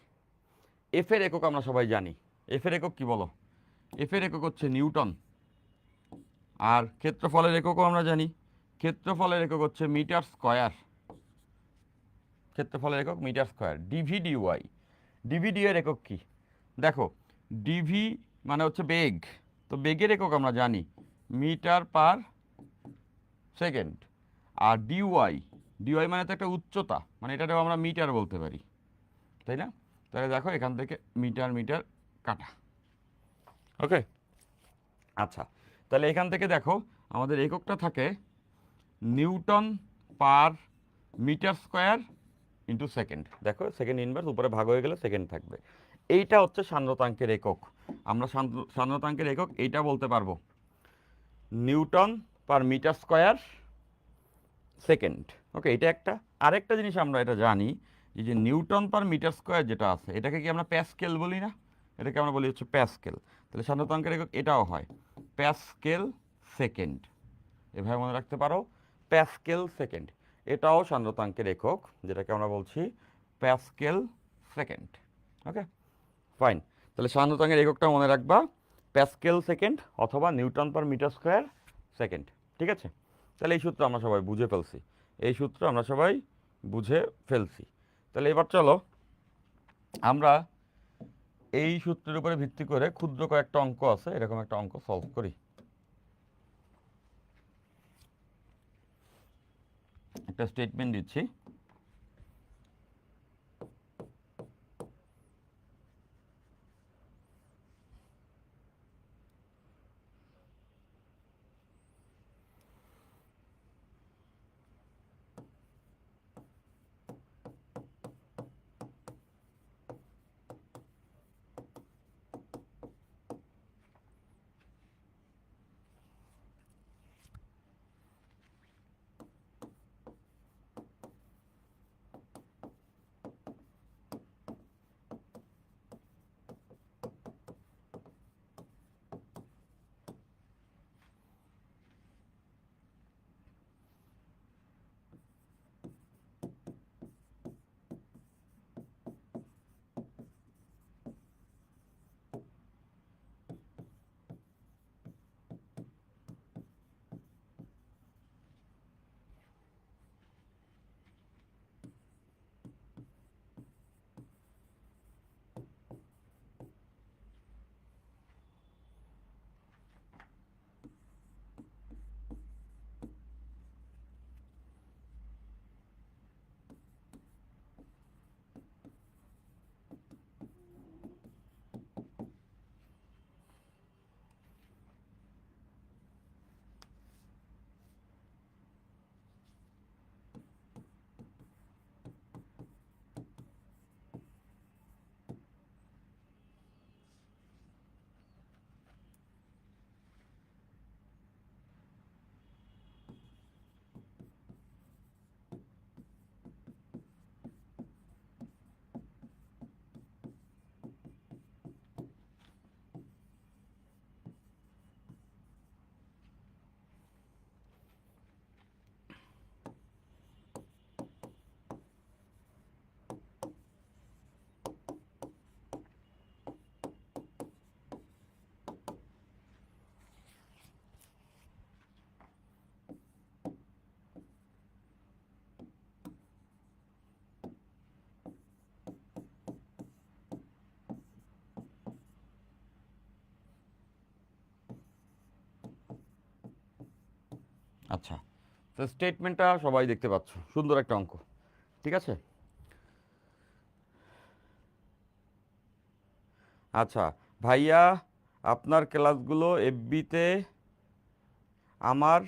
এফ এর একক আমরা সবাই জানি। এফ এর একক কি বলো? এফ এর একক হচ্ছে নিউটন। আর ক্ষেত্রফলের এককও আমরা জানি, ক্ষেত্রফলের একক হচ্ছে মিটার স্কয়ার, ক্ষেত্রফলের একক metre square. Dv dy, dv d এর একক কি দেখো, ডিভি মানে হচ্ছে বেগ, তো বেগের একক আমরা জানি মিটার পার সেকেন্ড। আর ডিওয়াই, ডিওয়াই মানে তো একটা উচ্চতা, মানে এটাও আমরা মিটার বলতে পারি, তাই না? তাহলে দেখো এখান থেকে মিটার মিটার কাটা। ওকে, আচ্ছা, তাহলে এখান থেকে দেখো আমাদের এককটা থাকে newton per metre square into second. দেখো সেকেন্ড ইনভার্স উপরে ভাগ হয়ে গেলে সেকেন্ড থাকবে। এইটা হচ্ছে সান্দ্রতাঙ্কের একক। আমরা সান্দ্রতাঙ্কের একক এইটা বলতে পারবো newton per metre square second. Okay, এটা একটা। আরেকটা জিনিস আমরা এটা জানি, এই যে নিউটন পার মিটার স্কোয়ার যেটা আছে এটাকে কি আমরা প্যাসকেল বলি না? এটাকে আমরা বলি হচ্ছে প্যাসকেল। তাহলে সান্দ্রতাঙ্কের একক এটাও হয় প্যাসকেল সেকেন্ড, এভাবে মনে রাখতে পারো, প্যাসকেল সেকেন্ড। এটাও সান্দ্রতাঙ্কের একক, যেটাকে আমরা বলছি প্যাসকেল সেকেন্ড। ওকে, ফাইন। তাহলে সান্দ্রতাঙ্কের এককটা মনে রাখবা প্যাসকেল সেকেন্ড অথবা newton per metre square second. ঠিক আছে, তাহলে এই সূত্র আমরা সবাই বুঝে ফেলছি, এই সূত্র আমরা সবাই বুঝে ফেলছি। তাহলে এবার চলো আমরা এই সূত্রের উপরে ভিত্তি করে ক্ষুদ্র কয়েকটা অঙ্ক আছে, এরকম একটা অঙ্ক সলভ করি। একটা স্টেটমেন্ট দিচ্ছি, আচ্ছা, তো স্টেটমেন্টটা সবাই দেখতে পাচ্ছ, সুন্দর একটা অঙ্ক। ঠিক আছে, আচ্ছা ভাইয়া, আপনার ক্লাসগুলো এফবিতে আমার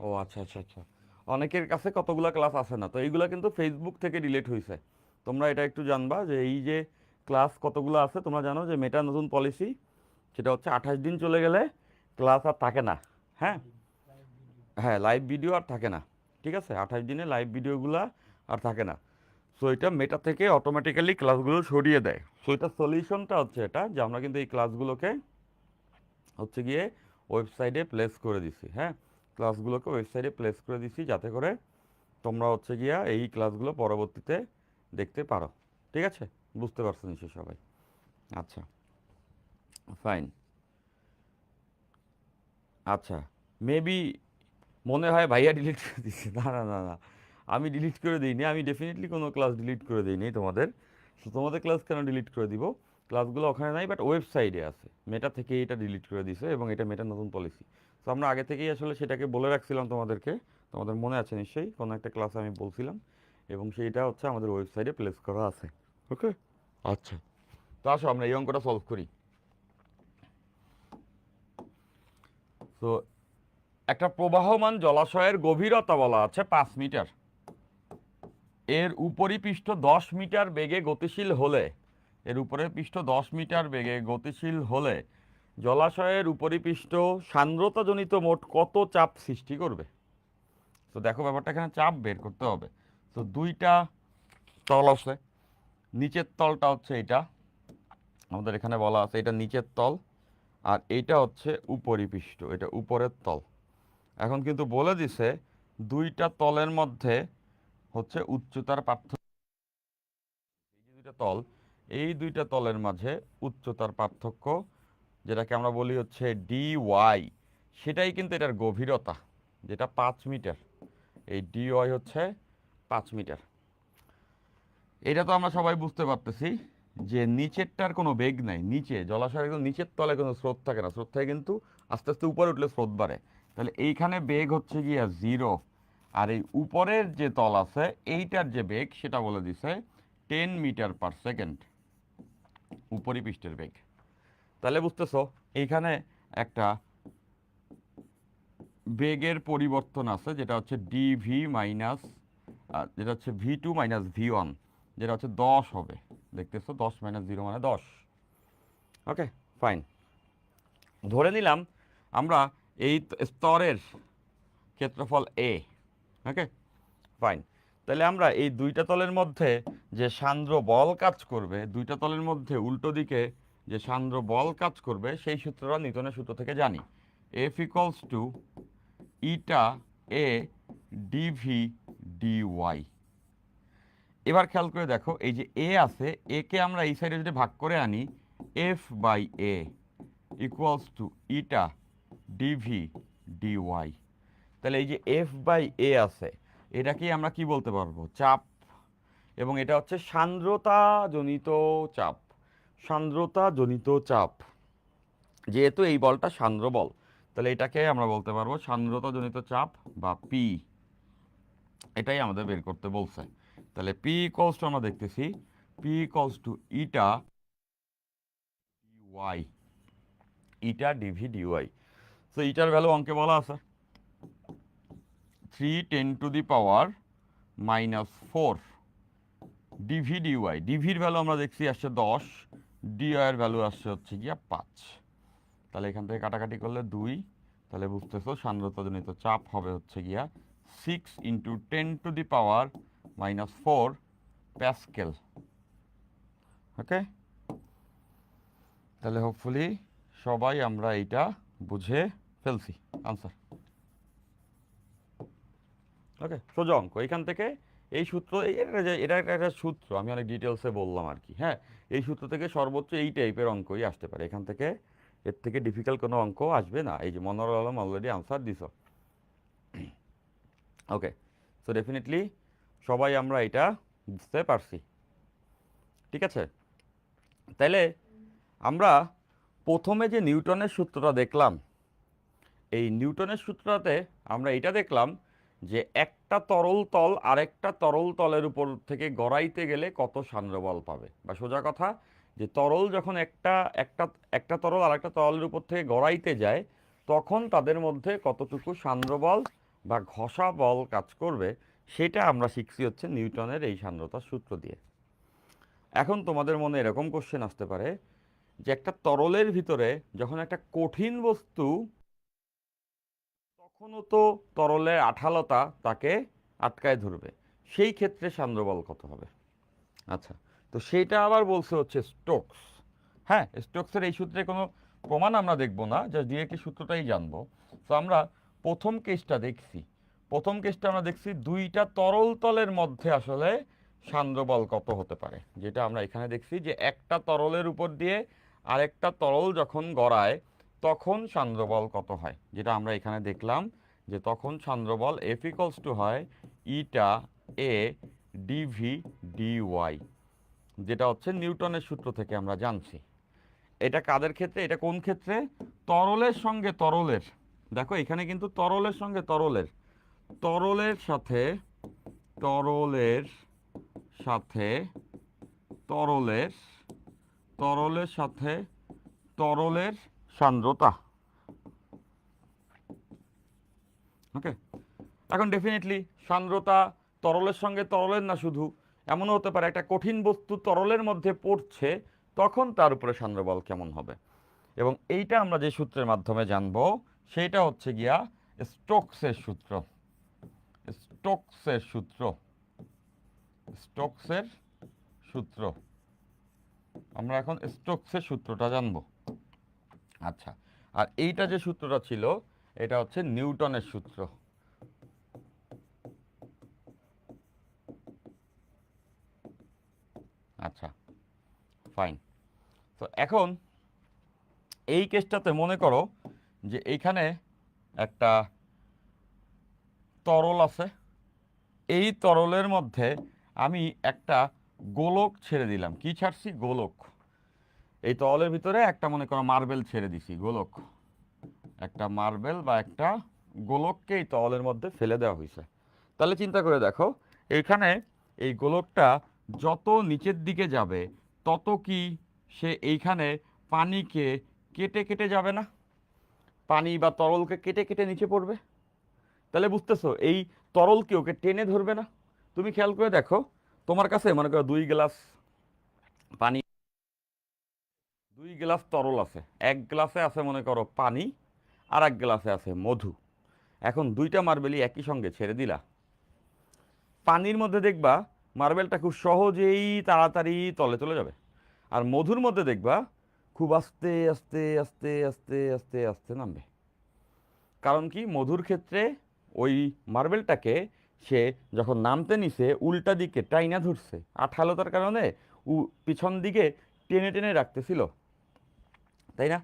ও আচ্ছা আচ্ছা আচ্ছা, অনেকের কাছে কতগুলো ক্লাস আছে না, তো এইগুলো কিন্তু ফেসবুক থেকে ডিলিট হয়েছে। তোমরা এটা একটু জানবা যে এই যে ক্লাস কতগুলো আছে, তোমরা জানো যে মেটা নতুন পলিসি, সেটা হচ্ছে 28 দিন চলে গেলে ক্লাস আর থাকে না। হ্যাঁ, হ্যাঁ, লাইভ ভিডিও আর থাকে না। ঠিক আছে, 28 দিনে লাইভ ভিডিওগুলো আর থাকে না। সো এটা মেটা থেকে অটোমেটিক্যালি ক্লাসগুলো সরিয়ে দেয়। সো এটা সলিউশনটা হচ্ছে এটা, যে আমরা কিন্তু এই ক্লাসগুলোকে হচ্ছে গিয়ে ওয়েবসাইটে প্লেস করে দিছি। হ্যাঁ, ক্লাসগুলোকে ওয়েবসাইটে প্লেস করে দিছি যাতে করে তোমরা হচ্ছে গিয়া এই ক্লাসগুলো পরবর্তীতে দেখতে পারো। ঠিক আছে, বুঝতে পারছো নিশ্চয়ই সবাই? আচ্ছা, ফাইন। আচ্ছা, মেবি মনে হয় ভাইয়া ডিলিট করে দিচ্ছে। না না না না, আমি ডিলিট করে দিইনি, আমি ডেফিনেটলি কোনো ক্লাস ডিলিট করে দিইনি তোমাদের। তো তোমাদের ক্লাস কেন ডিলিট করে দিব? ক্লাসগুলো ওখানে নাই, বাট ওয়েবসাইটে আছে। মেটা থেকে এটা ডিলিট করে দিছে এবং এটা মেটার নতুন পলিসি। তো আমরা আগে থেকেই আসলে সেটাকে বলে রাখছিলাম তোমাদেরকে, তোমাদের মনে আছে নিশ্চয়ই, কোনো একটা ক্লাসে আমি বলছিলাম, এবং সেইটা হচ্ছে আমাদের ওয়েবসাইটে প্লেস করা আছে। ওকে, আচ্ছা, তো আসো আমরা এই অঙ্কটা সলভ করি। তো একটা প্রবাহমান জলাশয়ের গভীরতা বলা আছে 5 মিটার, এর উপরিপৃষ্ঠ 10 মিটার বেগে গতিশীল হলে, এর উপরের পৃষ্ঠ 10 মিটার বেগে গতিশীল হলে জলাশয়ের উপরিপৃষ্ঠ সান্দ্রতাজনিত মোট কত চাপ সৃষ্টি করবে? তো দেখো ব্যাপারটা এখানে চাপ বের করতে হবে। তো দুইটা তল আছে, নিচের তলটা হচ্ছে এটা, আমাদের এখানে বলা আছে এটা নিচের তল, আর এইটা হচ্ছে উপরিপৃষ্ঠ, এটা উপরের তল। এখন কিন্তু বলে দিছে দুইটা তলের মধ্যে হচ্ছে উচ্চতার পার্থক্য। এই যে দুইটা তল, এই দুইটা তলের মাঝে উচ্চতার পার্থক্য, যেটাকে আমরা বলি হচ্ছে ডি ওয়াই, সেটাই কিন্তু এটার গভীরতা, যেটা 5 মিটার। এই ডি ওয়াই হচ্ছে 5 মিটার। এটা তো আমরা সবাই বুঝতে পারতেছি যে নিচেরটার কোনো বেগ নাই, নিচে জলাশয়ের একদম নিচের তলে কোনো স্রোত থাকে না, স্রোত থাকে কিন্তু আস্তে আস্তে উপরে উঠলে স্রোত বাড়ে। তাহলে এইখানে বেগ হচ্ছে গিয়া 0, আর এই উপরের যে তল আছে এইটার যে বেগ সেটা বলে দিছে 10 মিটার পার সেকেন্ড, উপরিপৃষ্ঠের বেগ। তাহলে বুঝতেছো এইখানে একটা বেগের পরিবর্তন আছে, যেটা হচ্ছে ডিভি মাইনাস, যেটা হচ্ছে V2 মাইনাস V1, যেটা হচ্ছে 10 হবে। দেখতেছো 10 মাইনাস 0 মানে 10। ওকে, ফাইন। ধরে নিলাম আমরা এই স্তরের ক্ষেত্রফল A। Okay, fine. তাহলে আমরা এই দুইটা তলের মধ্যে যে সান্দ্র বল কাজ করবে, দুইটা তলের মধ্যে উল্টো দিকে যে সান্দ্র বল কাজ করবে, সেই সূত্রটা নিউটনের সূত্র থেকে জানি। F equals to eta A DV dy. এবার খেয়াল করে দেখো, এই যে এ আছে, এ কে আমরা এই সাইডে যদি ভাগ করে আনি, F by A equals to eta dv dy. তাহলে এই যে এফ বাই এ আছে, এটাকে আমরা কি বলতে পারবো? চাপ। এবং এটা হচ্ছে সান্দ্রতাজনিত চাপ, সান্দ্রতাজনিত চাপ। যেহেতু এই বলটা সান্দ্র বল, তাহলে এটাকে আমরা বলতে পারবো সান্দ্রতাজনিত চাপ বা পি। এটাই আমাদের বের করতে বলছে। তাহলে পি ইকুয়ালস টু আমরা দেখতেছি P equals to eta dy, eta dv dy. তো ইটার ভ্যালু অঙ্কে বলা আছে 3 × 10⁻⁻⁴ ডিভি ডিওয়াই। ডিভির ভ্যালু আমরা দেখছি আসছে 10, ডিওয়াই এর ভ্যালু আসছে হচ্ছে গিয়া 5। তাহলে এখান থেকে কাটাকাটি করলে 2, তাহলে বুঝতেছো সান্দ্রতাজনিত চাপ হবে হচ্ছে গিয়া 6 × 10⁻⁻⁴ প্যাসকেল। ওকে, তাহলে হোপফুলি সবাই আমরা এইটা বুঝে ফেলছি। আনসার। ওকে, সোজা অঙ্ক। এখান থেকে এই সূত্র, এটা একটা সূত্র, আমি অনেক ডিটেলসে বললাম আর কি। হ্যাঁ, এই সূত্র থেকে সর্বোচ্চ এই টাইপের অঙ্কই আসতে পারে এখান থেকে, এর থেকে ডিফিকাল্ট কোনো অঙ্ক আসবে না। এই যে মনোয়ার আলম অলরেডি আনসার দিছ। ওকে, সো ডেফিনেটলি সবাই আমরা এটা বুঝতে পারছি। ঠিক আছে, তাহলে আমরা প্রথমে যে নিউটনের সূত্রটা দেখলাম, এই নিউটনের সূত্রটাতে আমরা এটা দেখলাম যে একটা তরল তল আরেকটা তরল তলের উপর থেকে গড়াইতে গেলে কত সান্দ্র বল পাবে, বা সোজা কথা যে তরল যখন একটা একটা একটা তরল আরেকটা তরলের উপর থেকে গড়াইতে যায়, তখন তাদের মধ্যে কতটুকু সান্দ্র বল বা ঘষা বল কাজ করবে, সেটা আমরা শিখছি হচ্ছে নিউটনের এই সান্দ্রতার সূত্র দিয়ে। এখন তোমাদের মনে এরকম কোশ্চেন আসতে পারে যে একটা তরলের ভিতরে যখন একটা কঠিন বস্তু, তখনও তো তরলের আঠালোতা তাকে আটকায় ধরবে, সেই ক্ষেত্রে সান্দ্র বল কত হবে? আচ্ছা, তো সেইটা আবার বলছে হচ্ছে স্টোকস। হ্যাঁ, স্টোকসের এই সূত্রে কোনো প্রমাণ আমরা দেখব না, জাস্ট ডিরেক্টলি সূত্রটাই জানবো। তো আমরা প্রথম কেসটা দেখছি, প্রথম কেসটা আমরা দেখছি দুইটা তরল তলের মধ্যে আসলে সান্দ্র বল কত হতে পারে, যেটা আমরা এখানে দেখছি যে একটা তরলের উপর দিয়ে আরেকটা তরল যখন গড়ায় তখন সান্দ্র বল কত হয়, যেটা আমরা এখানে দেখলাম যে তখন সান্দ্র বল F ইকুয়ালস টু হয় ইটা এ ডিভি ডিওয়াই। যেটা হচ্ছে নিউটনের সূত্র থেকে আমরা জানছি। এটা কাদের ক্ষেত্রে, এটা কোন ক্ষেত্রে? তরলের সঙ্গে তরলের, দেখো এখানে কিন্তু তরলের সঙ্গে তরলের, তরলের সাথে তরলের সাথে তরলের তরলের সাথে তরলের সান্দ্রতা। ওকে, এখন ডেফিনেটলি সান্দ্রতা তরলের সঙ্গে তরলের না, শুধু এমনও হতে পারে একটা কঠিন বস্তু তরলের মধ্যে পড়ছে, তখন তার উপরে সান্দ্র বল কেমন হবে। এবং এইটা আমরা যে সূত্রের মাধ্যমে জানবো সেইটা হচ্ছে গিয়া স্টোকসের সূত্র। স্টোকসের সূত্র, স্টোকসের সূত্র। আমরা এখন স্টোকসের সূত্রটা জানবো। আচ্ছা, আর এইটা যে সূত্রটা ছিল এটা হচ্ছে নিউটনের সূত্র। আচ্ছা, ফাইন। তো এখন এই কেসটাতে মনে করো যে এইখানে একটা তরল আছে, এই তরলের মধ্যে আমি একটা গোলক ছেড়ে দিলাম। কি ছাড়ছি? গোলক। এই তরলের ভিতরে একটা মনে করো মার্বেল ছেড়ে দিছি, গোলক। একটা মার্বেল বা একটা গোলককে এই তরলের মধ্যে ফেলে দেওয়া হয়েছে। তাহলে চিন্তা করে দেখো, এইখানে এই গোলকটা যত নিচের দিকে যাবে তত কি সে এইখানে পানিকে কেটে কেটে যাবে না? পানি বা তরলকে কেটে কেটে নিচে পড়বে। তাহলে বুঝতেছো এই তরলকে ওকে টেনে ধরবে না। তুমি খেয়াল করে দেখো, তোমার কাছে মনে করো 2 গ্লাস পানি, 2 গ্লাস তরল আছে, এক গ্লাসে আছে মনে করো পানি, আর এক গ্লাসে আছে মধু। এখন দুইটা মার্বেলই একই সঙ্গে ছেড়ে দিলা, পানির মধ্যে দেখবা মার্বেলটা খুব সহজেই তাড়াতাড়ি তলে চলে যাবে, আর মধুর মধ্যে দেখবা খুব আস্তে আস্তে আস্তে আস্তে আস্তে আস্তে নামবে। কারণ কি? মধুর ক্ষেত্রে ওই মার্বেলটাকে সে যখন নামতে নিছে উল্টা দিকে টাইনা ধরছে, আঠালোতার কারণে পিছন দিকে টেনে টেনে রাখতেছিল, তাই না?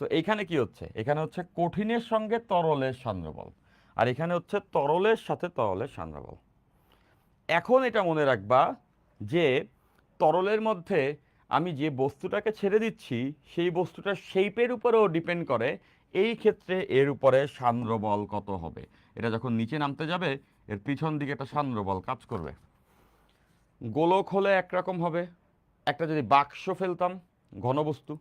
সো এইখানে কি হচ্ছে? এখানে হচ্ছে কঠিনের সঙ্গে তরলের সান্দ্রবল, আর এখানে হচ্ছে তরলের সাথে তরলের সান্দ্রবল। এখন এটা মনে রাখবা যে তরলের মধ্যে আমি যে বস্তুটাকে ছেড়ে দিচ্ছি সেই বস্তুটার শেপের উপরেও ডিপেন্ড করে এই ক্ষেত্রে এর উপরে সান্দ্র বল কত হবে। এটা যখন নিচে নামতে যাবে এর পিছন দিকে একটা সান্দ্র বল কাজ করবে। গোলক হলে একরকম হবে, একটা যদি বাক্স ফেলতাম ঘনবস্তু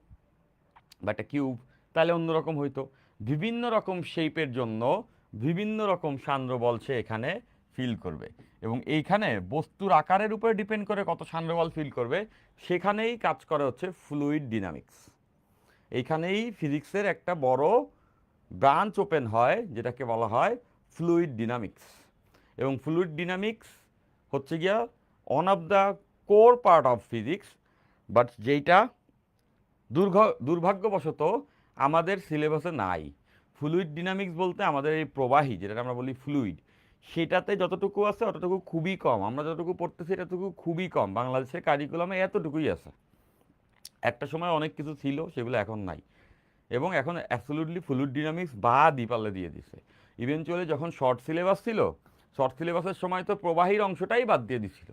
বা একটা কিউব তাহলে অন্যরকম হইতো। বিভিন্ন রকম শেপের জন্য বিভিন্ন রকম সান্দ্র বল সে এখানে ফিল করবে, এবং এইখানে বস্তুর আকারের উপরে ডিপেন্ড করে কত সান্দ্র বল ফিল করবে। সেখানেই কাজ করে হচ্ছে ফ্লুইড ডিনামিক্স। এইখানেই ফিজিক্সের একটা বড় ব্রাঞ্চ ওপেন হয় যেটাকে বলা হয় ফ্লুইড ডিনামিক্স। এবং ফ্লুইড ডিনামিক্স হচ্ছে গিয়া one of the core part of physics, but যেইটা দুর্ভাগ্যবশত আমাদের সিলেবাসে নাই। ফ্লুইড ডিনামিক্স বলতে আমাদের এই প্রবাহী যেটা আমরা বলি ফ্লুইড, সেটাতে যতটুকু আছে অতটুকু খুবই কম। আমরা যতটুকু পড়তেছি এতটুকু খুবই কম, বাংলাদেশের কারিকুলামে এতটুকুই আছে। একটা সময় অনেক কিছু ছিল সেগুলো এখন নাই, এবং এখন অ্যাবসলিউটলি ফ্লুইড ডিনামিক্স বাদই পাল্লে দিয়ে দিছে। ইভেনচুয়ালি যখন শর্ট সিলেবাস ছিল, শর্ট সিলেবাসের সময় তো প্রবাহীর অংশটাই বাদ দিয়ে দিছিল,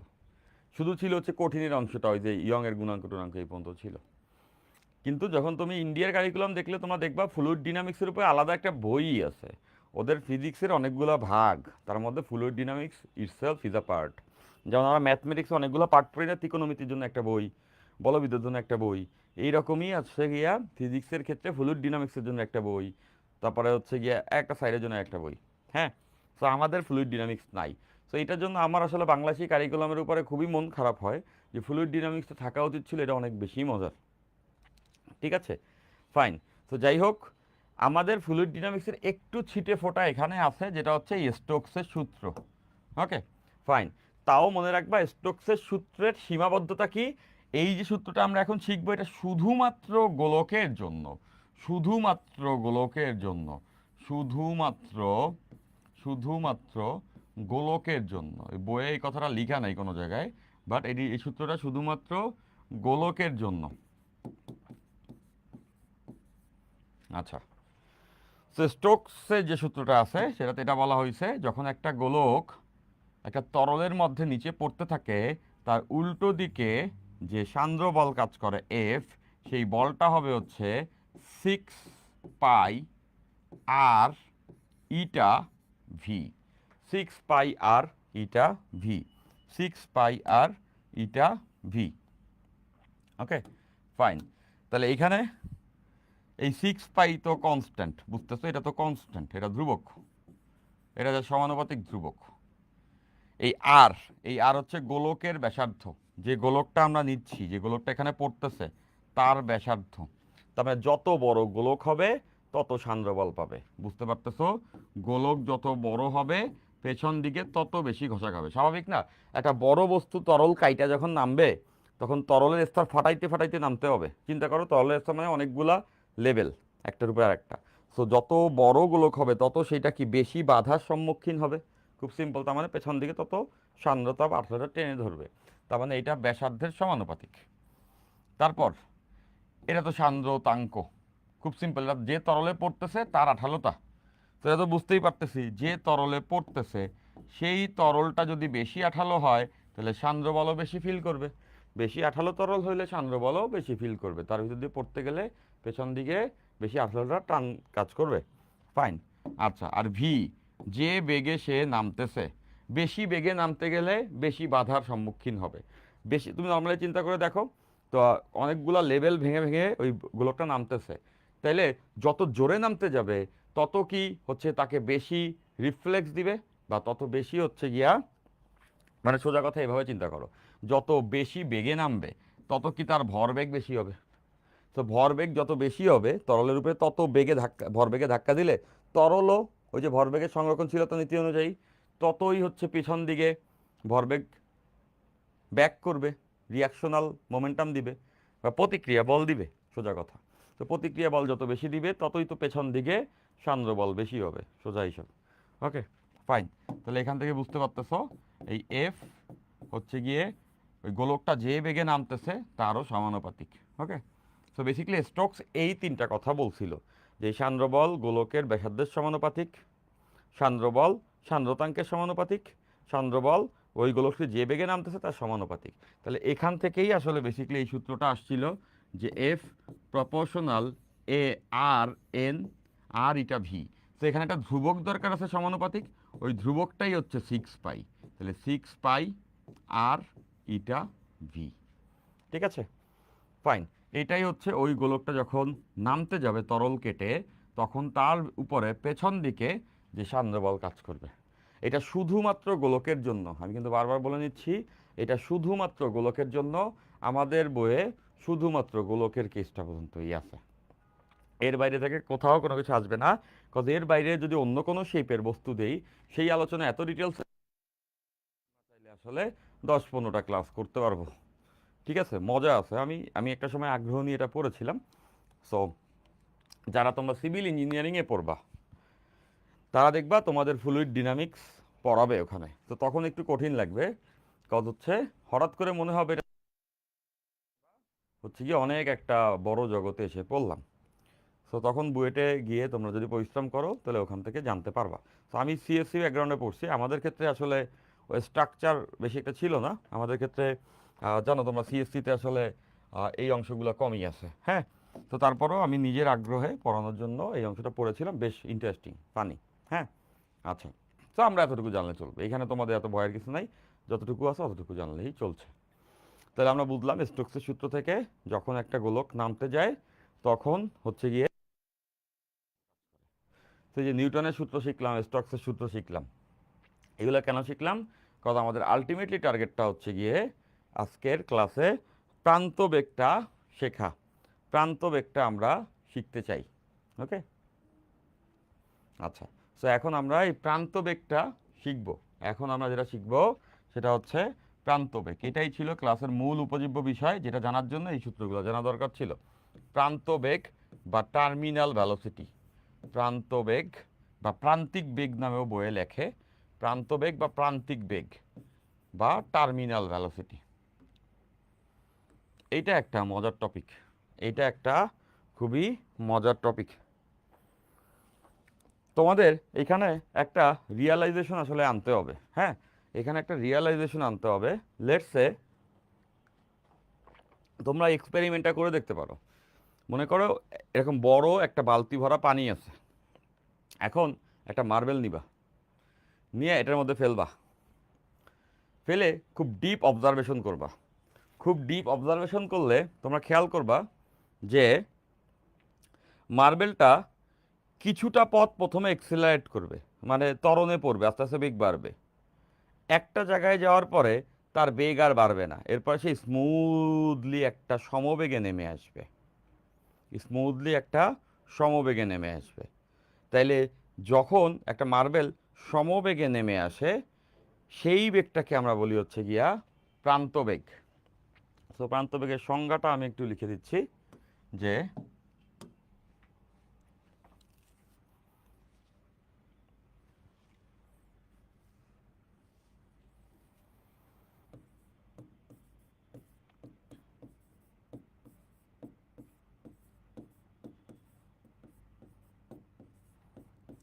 শুধু ছিল হচ্ছে কঠিনের অংশটা, ওই যে ইয়ংয়ের গুণাঙ্ক টুণাঙ্ক এই পর্যন্ত ছিল। কিন্তু যখন তুমি ইন্ডিয়ার কারিকুলাম দেখলে তোমরা দেখবা ফ্লুইড ডিনামিক্সের উপরে আলাদা একটা বই আছে। ওদের ফিজিক্সের অনেকগুলো ভাগ, তার মধ্যে fluid dynamics itself is a part. যেমন আমরা ম্যাথমেটিক্স অনেকগুলো পার্ট পড়ি না, ত্রিকোণমিতির জন্য একটা বই, বলবিদ্যার জন্য একটা বই, এইরকমই আছে গিয়া ফিজিক্সের ক্ষেত্রে ফ্লুইড ডিনামিক্সের জন্য একটা বই, তারপরে হচ্ছে গিয়া একটা সাইডের জন্য একটা বই। হ্যাঁ, তো আমাদের ফ্লুইড ডিনামিক্স নাই। তো এটার জন্য আমার আসলে বাংলাদেশি কারিকুলামের উপরে খুবই মন খারাপ হয় যে ফ্লুইড ডিনামিক্সটা থাকা উচিত ছিল, এটা অনেক বেশি মজার। ঠিক আছে, ফাইন। তো যাই হোক, আমাদের ফ্লুইড ডিনামিক্সের একটু ছিটে ফোটা এখানে আছে, যেটা হচ্ছে স্টোকসের সূত্র। ওকে, ফাইন। তাও মনে রাখবা স্টোকসের সূত্রের সীমাবদ্ধতা কি। এই যে সূত্রটা আমরা এখন শিখবো এটা শুধুমাত্র গোলকের জন্য, শুধুমাত্র গোলকের জন্য, শুধুমাত্র শুধুমাত্র গোলকের জন্য। এই বইয়ে এই কথাটা লেখা নাই কোনো জায়গায়, বাট এই সূত্রটা শুধুমাত্র গোলকের জন্য। আচ্ছা, তো স্টোকসের যে সূত্রটা আছে সেটাতে এটা বলা হয়েছে যখন একটা গোলক একটা তরলের মধ্যে নিচে পড়তে থাকে তার উল্টো দিকে যে সান্দ্র বল কাজ করে এফ, সেই বলটা হবে হচ্ছে 6 পাই আর ইটা ভি, 6 পাই আর ইটা ভি, 6 পাই আর ইটা ভি। Okay fine. তাহলে এইখানে এই 6 পাই তো কনস্ট্যান্ট, বুঝতেছো? এটা তো কনস্ট্যান্ট, এটা ধ্রুবক, এটা যে সমানুপাতিক ধ্রুবক। এই আর, এই আর হচ্ছে গোলকের ব্যাসার্ধ, যে গোলকটা আমরা নিচ্ছি, যে গোলকটা এখানে পড়তেছে তার ব্যাসার্ধ। তার মানে যত বড় গোলক হবে তত সান্দ্র বল পাবে, বুঝতে পারতেছো? গোলক যত বড় হবে পেছন দিকে তত বেশি ঘষা খাবে, স্বাভাবিক না? একটা বড় বস্তু তরল কাইটা যখন নামবে তখন তরলের স্তর ফাটাইতে ফাটাইতে নামতে হবে। চিন্তা করো, তরলের স্তর মানে অনেকগুলা লেভেল, একটার উপর আরেকটা। সো যত বড় গোলক হবে তত সেটা কি বেশি বাধার সম্মুখীন হবে। খুব সিম্পল, তার মানে পেছন দিকে তত সান্দ্রতা বা আর্দ্রতা টেনে ধরবে। তার মানে এটা ব্যাসার্ধের সমানুপাতিক। তারপর এটা তো সান্দ্রতাঙ্ক, খুব সিম্পল, যে তরলে পড়তেছে তার আঠালোতা। তো এটা তো বুঝতেই পারতেছি, যে তরলে পড়তেছে সেই তরলটা যদি বেশি আঠালো হয় তাহলে সান্দ্র বলও বেশি ফিল করবে, বেশি আঠালো তরল হইলে সান্দ্র বলও বেশি ফিল করবে। তার ভিতর দিয়ে পড়তে গেলে পেছন দিকে বেশি আঠালোটা টান কাজ করবে। ফাইন। আচ্ছা, আর ভি, যে বেগে সে নামতেছে, বেশি বেগে নামতে গেলে বেশি বাধার সম্মুখীন হবে। বেশি, তুমি নর্মালি চিন্তা করে দেখো তো, অনেকগুলা লেভেল ভেঙে ভেঙে ওই গোলকটা নামতেছে, তাইলে যত জোরে নামতে যাবে তত কি হচ্ছে তাকে বেশি রিফ্লেক্স দিবে, বা তত বেশি হচ্ছে গিয়া, মানে সোজা কথা এভাবে চিন্তা করো, যত বেশি বেগে নামবে তত কি তার ভরবেগ বেশি হবে। তো ভরবেগ যত বেশি হবে তরলের উপরে তত বেগে ধাক্কা, ভরবেগে ধাক্কা দিলে তরলও ওই যে ভরবেগের সংরক্ষণশীলতা নীতি অনুযায়ী ততই হচ্ছে পিছন দিকে ভরবেগ ব্যাক করবে, রিয়াকশনাল মোমেন্টাম দিবে বা প্রতিক্রিয়া বল দিবে, সোজা কথা। তো প্রতিক্রিয়া বল যত বেশি দিবে ততই তো পেছন দিকে সান্দ্র বল বেশি হবে, সোজা হিসাব। Okay fine. তাহলে এখান থেকে বুঝতে পারতেছো এই এফ হচ্ছে গিয়ে ওই গোলকটা যে বেগে নামতেছে তারও সমানুপাতিক। ওকে, সো বেসিক্যালি স্টোকস এই তিনটা কথা বলছিল, যে সান্দ্র বল গোলকের ব্যাসার্ধের সমানুপাতিক, সান্দ্র বল সান্দ্রতাঙ্কের সমানুপাতিক, সান্দ্র বল ওই গোলকটি যে বেগে নামতেছে তার সমানুপাতিক। তাহলে এখান থেকেই আসলে বেসিক্যালি এই সূত্রটা আসছিল, যে এফ প্রপোর্শনাল এ আর এন আর ইটা ভি। তো এখানে একটা ধ্রুবক দরকার আছে সমানুপাতিক, ওই ধ্রুবকটাই হচ্ছে 6 পাই। তাহলে 6 পাই আর ইটা ভি। ঠিক আছে ফাইন। এটাই হচ্ছে ওই গোলকটা যখন নামতে যাবে তরল কেটে, তখন তার উপরে পেছন দিকে যে সান্দ্র বল কাজ করবে। এটা শুধুমাত্র গোলকের জন্য, আমি কিন্তু বারবার বলে নিচ্ছি, এটা শুধুমাত্র গোলকের জন্য। আমাদের বইয়ে শুধুমাত্র গোলকের কেসটা পর্যন্তই আছে, এর বাইরে থেকে কোথাও কোনো কিছু আসবে না। কজ এর বাইরে যদি অন্য কোনো শেপের বস্তু দেই, সেই আলোচনা এত ডিটেলস চাইলে আসলে 10-15টা ক্লাস করতে পারবো। ঠিক আছে, মজা আছে। আমি আমি একটা সময় আগ্রহ নিয়ে এটা পড়েছিলাম। সো যারা তোমরা সিভিল ইঞ্জিনিয়ারিংয়ে পড়বা তারা দেখবা তোমাদের ফ্লুইড ডিনামিক্স পড়াবে ওখানে, তো তখন একটু কঠিন লাগবে। কজ হচ্ছে হঠাৎ করে মনে হবে এটা হচ্ছে কি অনেক একটা বড় জগতে এসে পড়লাম। সো তখন বুয়েটে গিয়ে তোমরা যদি পরিশ্রম করো তাহলে ওখান থেকে জানতে পারবা। তো আমি সিএসসি ব্যাকগ্রাউন্ডে পড়ছি, আমাদের ক্ষেত্রে আসলে ওই স্ট্রাকচার বেশি একটা ছিল না আমাদের ক্ষেত্রে। জানো তোমরা সিএসসিতে আসলে এই অংশগুলো কমই আছে। হ্যাঁ, তো তারপরেও আমি নিজের আগ্রহে পড়ানোর জন্য এই অংশটা পড়েছিলাম, বেশ ইন্টারেস্টিং, ফানি। হ্যাঁ আচ্ছা, তো আমরা এতটুকু জানলে চলবে, এখানে তোমাদের এত ভয়ের কিছু নাই, যতটুকু আছে অতটুকু জানলেই চলছে। তাহলে আমরা বুঝলাম স্টোকসের সূত্র থেকে যখন একটা গোলক নামতে যায় তখন হচ্ছে গিয়ে, তো যে নিউটনের সূত্র শিখলাম, স্টোকসের সূত্র শিখলাম, এগুলো কেন শিখলাম? কারণ আমাদের আলটিমেটলি টার্গেটটা হচ্ছে গিয়ে আজকের ক্লাসে প্রান্ত বেগটা শেখা, প্রান্ত বেগটা আমরা শিখতে চাই। ওকে আচ্ছা, সো এখন আমরা এই প্রান্ত বেগটা শিখব। এখন আমরা যেটা শিখব সেটা হচ্ছে প্রান্ত বেগ। এটাই ছিল ক্লাসের মূল উপজীব্য বিষয়, যেটা জানার জন্য এই সূত্রগুলো জানা দরকার ছিল। প্রান্ত বেগ বা টার্মিনাল ভ্যালোসিটি, প্রান্ত বেগ বা প্রান্তিক বেগ নামেও বইয়ে লেখে, প্রান্ত বেগ বা প্রান্তিক বেগ বা টার্মিনাল ভ্যালোসিটি। এইটা একটা মজার টপিক, এইটা একটা খুবই মজার টপিক। তোমাদের এখানে একটা রিয়ালাইজেশন আসলে আনতে হবে। হ্যাঁ, এখানে একটা রিয়ালাইজেশন আনতে হবে। লেটস সে তোমরা এক্সপেরিমেন্টটা করে দেখতে পারো। মনে করো এরকম বড় একটা বালতি ভরা পানি আছে, এখন একটা মার্বেল নিবা, নিয়ে এটার মধ্যে ফেলবা, ফেলে খুব ডিপ অবজারভেশন করবা। খুব ডিপ অবজারভেশন করলে তোমরা খেয়াল করবা যে মার্বেলটা কিছুটা পথ প্রথমে এক্সেলারেট করবে, মানে ত্বরণে পড়বে, আস্তে আস্তে বেগ বাড়বে। একটা জায়গায় যাওয়ার পরে তার বেগ আর বাড়বে না, এরপরে সে স্মুথলি একটা সমবেগে নেমে আসবে, স্মুথলি একটা সমবেগে নেমে আসবে। তাইলে যখন একটা মার্বেল সমবেগে নেমে আসে, সেই বেগটাকে আমরা বলি হচ্ছে গিয়া প্রান্তবেগ। তো প্রান্তবেগের সংজ্ঞাটা আমি একটু লিখে দিচ্ছি যে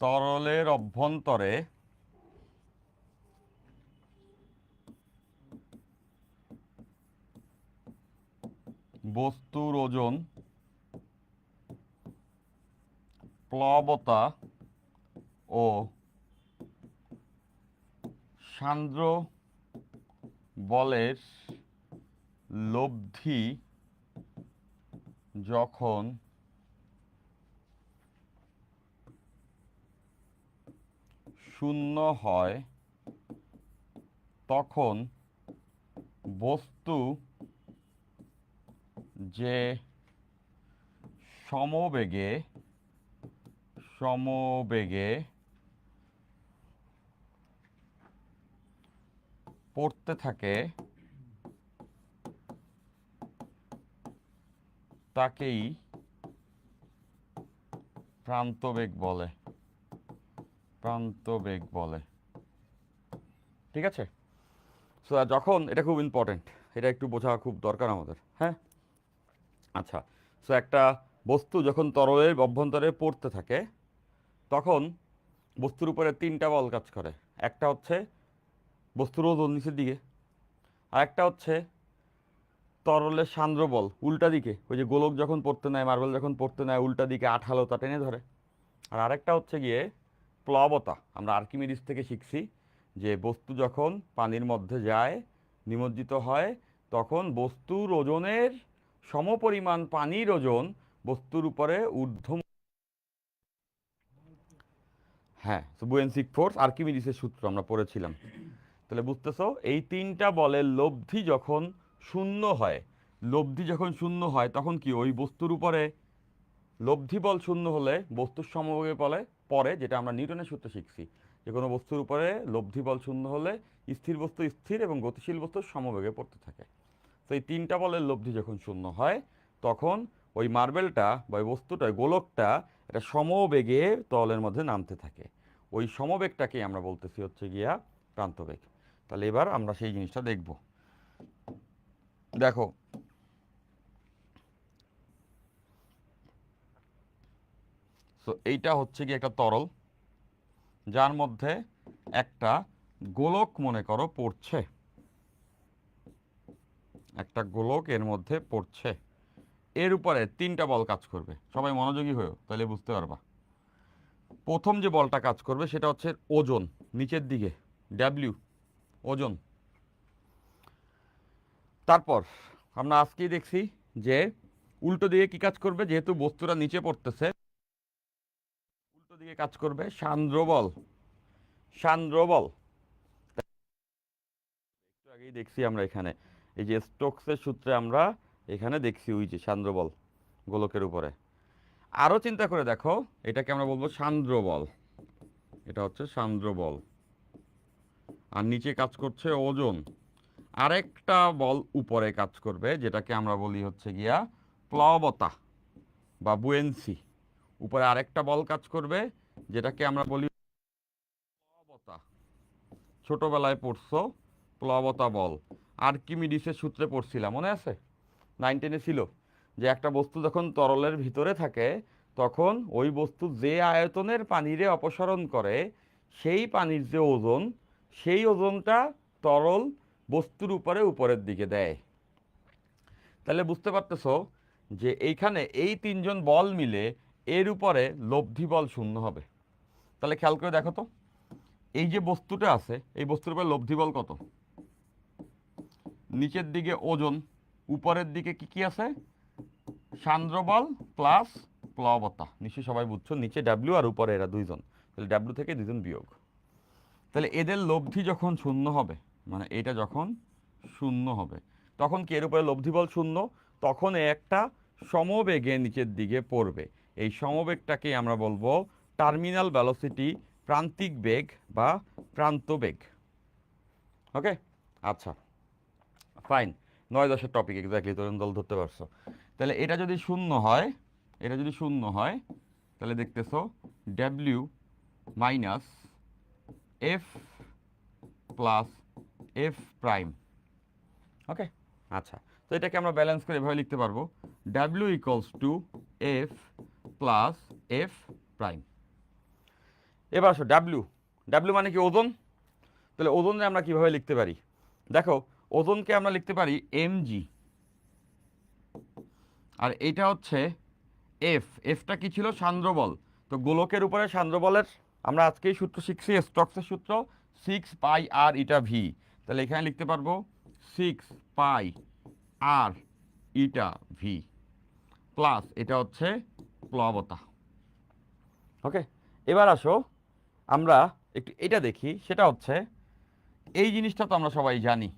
তরলের অভ্যন্তরে বস্তুর ওজন, প্লবতা ও সান্দ্র বলের লব্ধি যখন শূন্য হয় তখন বস্তু যে সমবেগে সমবেগে পড়তে থাকে তাকেই প্রান্তবেগ বলে, প্রান্তবেগ বলে। ঠিক আছে? সো যখন, এটা খুব ইম্পর্টেন্ট, এটা একটু বোঝা খুব দরকার আমাদের, হ্যাঁ। আচ্ছা, সো একটা বস্তু যখন তরলের অভ্যন্তরে পড়তে থাকে তখন বস্তুর উপরে তিনটা বল কাজ করে। একটা হচ্ছে বস্তুর ওজন নিচের দিকে, আর একটা হচ্ছে তরলের সান্দ্র বল উল্টা দিকে, ওই যে গোলক যখন পড়তে নেয়, মার্বেল যখন পড়তে নেয় উল্টা দিকে আঠালোতা টেনে ধরে। আর আরেকটা হচ্ছে গিয়ে প্লবতা। আমরা আর্কিমিডিস থেকে শিখছি যে বস্তু যখন পানির মধ্যে যায়, নিমজ্জিত হয়, তখন বস্তুর ওজনের সমপরিমাণ পানির ওজন বস্তুর উপরে ঊর্ধ্ব, হ্যাঁ, বুয়েন্সি ফোর্স আর্কিমিডিসের সূত্র আমরা পড়েছিলাম। তাহলে বুঝতেছো, এই তিনটা বলের লব্ধি যখন শূন্য হয়, লব্ধি যখন শূন্য হয় তখন কি ওই বস্তুর উপরে লব্ধি বল শূন্য হলে বস্তুর সমবেগে বলে পড়ে, যেটা আমরা নিউটনের সূত্রে শিখছি, যে কোনো বস্তুর উপরে লব্ধি বল শূন্য হলে স্থির বস্তু স্থির এবং গতিশীল বস্তুর সমবেগে পড়তে থাকে। তো এই তিনটা বলের লব্ধি যখন শূন্য হয় তখন ওই মার্বেলটা বা ওই বস্তুটা, গোলকটা, এটা সমবেগে তলের মধ্যে নামতে থাকে। ওই সমবেগটাকে আমরা বলতেছি হচ্ছে গিয়া প্রান্তবেগ। তাহলে এবার আমরা সেই জিনিসটা দেখব। দেখো, সো এইটা হচ্ছে কি একটা তরল যার মধ্যে একটা গোলক মনে করো পড়ছে, একটা গোলক এর মধ্যে পড়ছে, এর উপরে তিনটা বল কাজ করবে। সবাই মনোযোগী হয়েও তাহলে বুঝতে পারবা। প্রথম যে বলটা কাজ করবে সেটা হচ্ছে ওজন, নিচের দিকে ডাব্লিউ, ওজন। তারপর আমরা আজকেই দেখছি যে উল্টো দিকে কি কাজ করবে, যেহেতু বস্তুটা নিচে পড়তেছে, উল্টো দিকে কাজ করবে সান্দ্র বল, সান্দ্র বল। একটু আগেই দেখছি আমরা এখানে, এই যে স্টোকসের সূত্রে আমরা এখানে দেখছি ওই যে সান্দ্র বল গোলকের উপরে। আরও চিন্তা করে দেখো, এটাকে আমরা বলবো সান্দ্র বল, এটা হচ্ছে সান্দ্র বল। আর নিচে কাজ করছে ওজন। আরেকটা বল উপরে কাজ করবে যেটাকে আমরা বলি হচ্ছে গিয়া প্লবতা বা বুয়েন্সি। উপরে আরেকটা বল কাজ করবে যেটাকে আমরা বলি প্লবতা। ছোটবেলায় পড়ছো প্লবতা বল, আর্কিমিডিসের সূত্রে পড়ছিলাম, মনে আছে? 9-10-এ ছিল যে একটা বস্তু যখন তরলের ভিতরে থাকে তখন ওই বস্তু যে আয়তনের পানিরে অপসারণ করে, সেই পানির যে ওজন, সেই ওজনটা তরল বস্তুর উপরে উপরের দিকে দেয়। তাহলে বুঝতে পারতেছো যে এইখানে এই তিনজন বল মিলে এর উপরে লব্ধি বল শূন্য হবে। তাহলে খেয়াল করে দেখো তো, এই যে বস্তুটা আছে এই বস্তুর উপরে লব্ধি বল কত? নিচের দিকে ওজন, উপরের দিকে কি কি আছে? সান্দ্র বল প্লাস প্লবতা। নিশ্চয়ই সবাই বুঝছো, নিচে ডাব্লিউ আর উপরে এরা দুইজন, তাহলে ডাব্লিউ থেকে দুজন বিয়োগ। তাহলে এদের লব্ধি যখন শূন্য হবে, মানে এটা যখন শূন্য হবে, তখন কি এর উপরে লব্ধি বল শূন্য, তখন একটা সমবেগে নিচের দিকে পড়বে। এই সমবেগটাকে আমরা বলবো টার্মিনাল ভেলোসিটি, প্রান্তিক বেগ বা প্রান্ত বেগ। ওকে, আচ্ছা ফাইন। 9-10 টপিক এক্স্যাক্টলি তরুণ দল ধরতে পারছো। তাহলে এটা যদি শূন্য হয়, এটা যদি শূন্য হয়, তাহলে দেখতেছো W minus F plus F prime. Okay, আচ্ছা, তো এটাকে আমরা ব্যালেন্স করে এভাবে লিখতে পারবো, W equals to F plus F prime. এবার আসো ডাব্লিউ, ডাব্লিউ মানে কি? ওজন। তাহলে ওজনে আমরা কিভাবে লিখতে পারি? দেখো, ওজনকে আমরা লিখতে পারি mg, আর এটা হচ্ছে এফ। এফটা কি ছিল? সান্দ্র বল। তো গোলকের উপরে সান্দ্র বলের আমরা আজকেই সূত্র শিখছি, স্টোকসের সূত্র 6 পাই আর ইটা ভি। তাহলে এখানে লিখতে পারবো 6 পাই আর ইটা ভি প্লাস এটা হচ্ছে প্লবতা। ওকে, এবার আসো আমরা একটু এটা দেখি, সেটা হচ্ছে এই জিনিসটা তো আমরা সবাই জানি,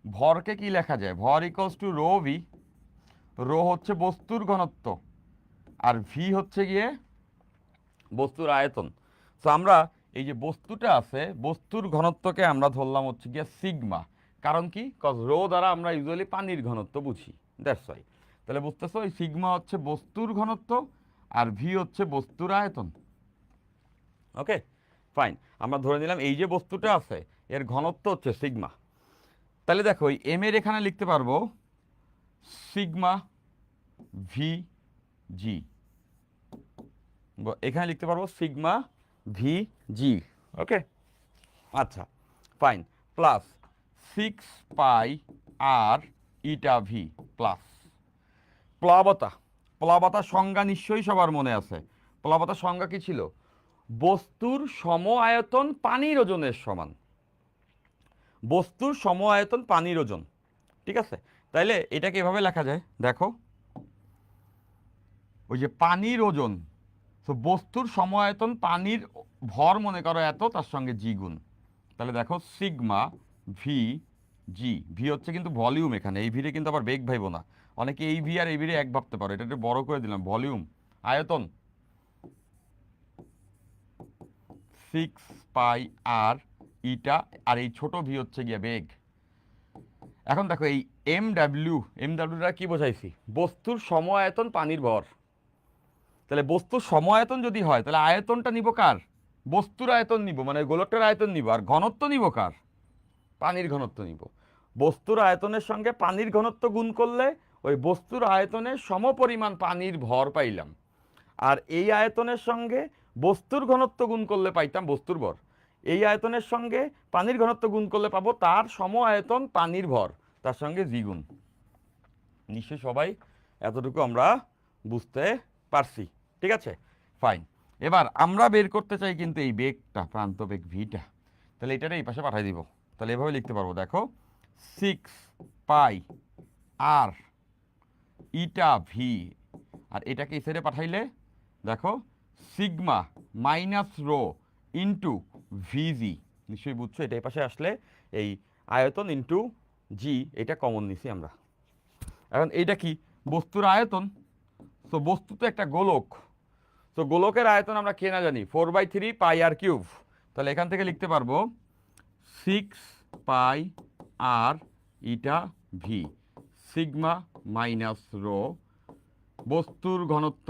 ভরকে কি লেখা যায়? ভর equals to rho v. Rho হচ্ছে বস্তুর ঘনত্ব আর ভি হচ্ছে গিয়ে বস্তুর আয়তন। তো আমরা এই যে বস্তুটা আছে, বস্তুর ঘনত্বকে আমরা ধরলাম হচ্ছে গিয়ে সিগমা। কারণ কি? কজ রো দ্বারা আমরা ইউজুয়ালি পানির ঘনত্ব বুঝি, দ্যাটস ওয়াই। তাহলে বুঝতেছো, এই সিগমা হচ্ছে বস্তুর ঘনত্ব আর ভি হচ্ছে বস্তুর আয়তন। ওকে ফাইন, আমরা ধরে নিলাম এই যে বস্তুটা আছে এর ঘনত্ব হচ্ছে সিগমা। তাহলে দেখো এই এম এর এখানে লিখতে পারবো সিগমা ভি জি, এখানে লিখতে পারবো সিগমা ভি জি। ওকে, আচ্ছা ফাইন, প্লাস 6 পাই আর ইটা ভি প্লাস প্লাবতা। প্লাবতার সংজ্ঞা নিশ্চয়ই সবার মনে আছে। প্লাবতার সংজ্ঞা কি ছিল? বস্তুর সম আয়তন পানির ওজনের সমান। বস্তুর সম আয়তন পানির ওজন, ঠিক আছে? তাইলে এটাকে এভাবে লেখা যায়, দেখো ওই যে পানির ওজন, তো বস্তুর সম আয়তন পানির ভর মনে করো এত, তার সঙ্গে জি গুণ। তাহলে দেখো সিগমা ভি জি, ভি হচ্ছে কিন্তু ভলিউম, এখানে এই ভিড়ে কিন্তু আবার বেগ ভাইবো না, অনেকে এই ভি আর এই ভিড়ে এক ভাবতে পারো, এটা একটু বড় করে দিলাম, ভলিউম আয়তন 6 পাই আর ইটা, আর এই ছোট ভি হচ্ছে গিয়ে বেগ। এখন দেখো এই এম ডাব্লিউটা কি বোঝাইছি? বস্তুর সম আয়তন পানির ভর। তাহলে বস্তুর সম আয়তন যদি হয়, তাহলে আয়তনটা নিব কার? বস্তুর আয়তন নিব, মানে গোলকটার আয়তন নিব, আর ঘনত্ব নিব কার? পানির ঘনত্ব নিব। বস্তুর আয়তনের সঙ্গে পানির ঘনত্ব গুণ করলে ওই বস্তুর আয়তনের সমপরিমাণ পানির ভর পাইলাম, আর এই আয়তনের সঙ্গে বস্তুর ঘনত্ব গুণ করলে পাইতাম বস্তুর ভর। এই আয়তনের সঙ্গে পানির ঘনত্ব গুণ করলে পাবো তার সম আয়তন পানির ভর, তার সঙ্গে দ্বিগুণ। নিশ্চয়ই সবাই এতটুকু আমরা বুঝতে পারছি, ঠিক আছে ফাইন। এবার আমরা বের করতে চাই কিন্তু এই বেগটা, প্রান্ত বেগ ভিটা। তাহলে এটারে এই পাশে পাঠিয়ে দিব। তাহলে এভাবে লিখতে পারবো, দেখো 6 পাই আর ইটা ভি, আর এটাকে এই সাইডে পাঠাইলে দেখো সিগমা মাইনাস রো ইন্টু ভিজি। নিশ্চয়ই বুঝছো, এটা এই পাশে আসলে এই আয়তন ইন্টু জি, এটা কমন নিছি আমরা। এখন এইটা কি? বস্তুর আয়তন। তো বস্তু তো একটা গোলক, তো গোলকের আয়তন আমরা কে না জানি? 4/3 পাই আর কিউব। তাহলে এখান থেকে লিখতে পারবো 6 পাই আর eta V sigma minus rho, বস্তুর ঘনত্ব,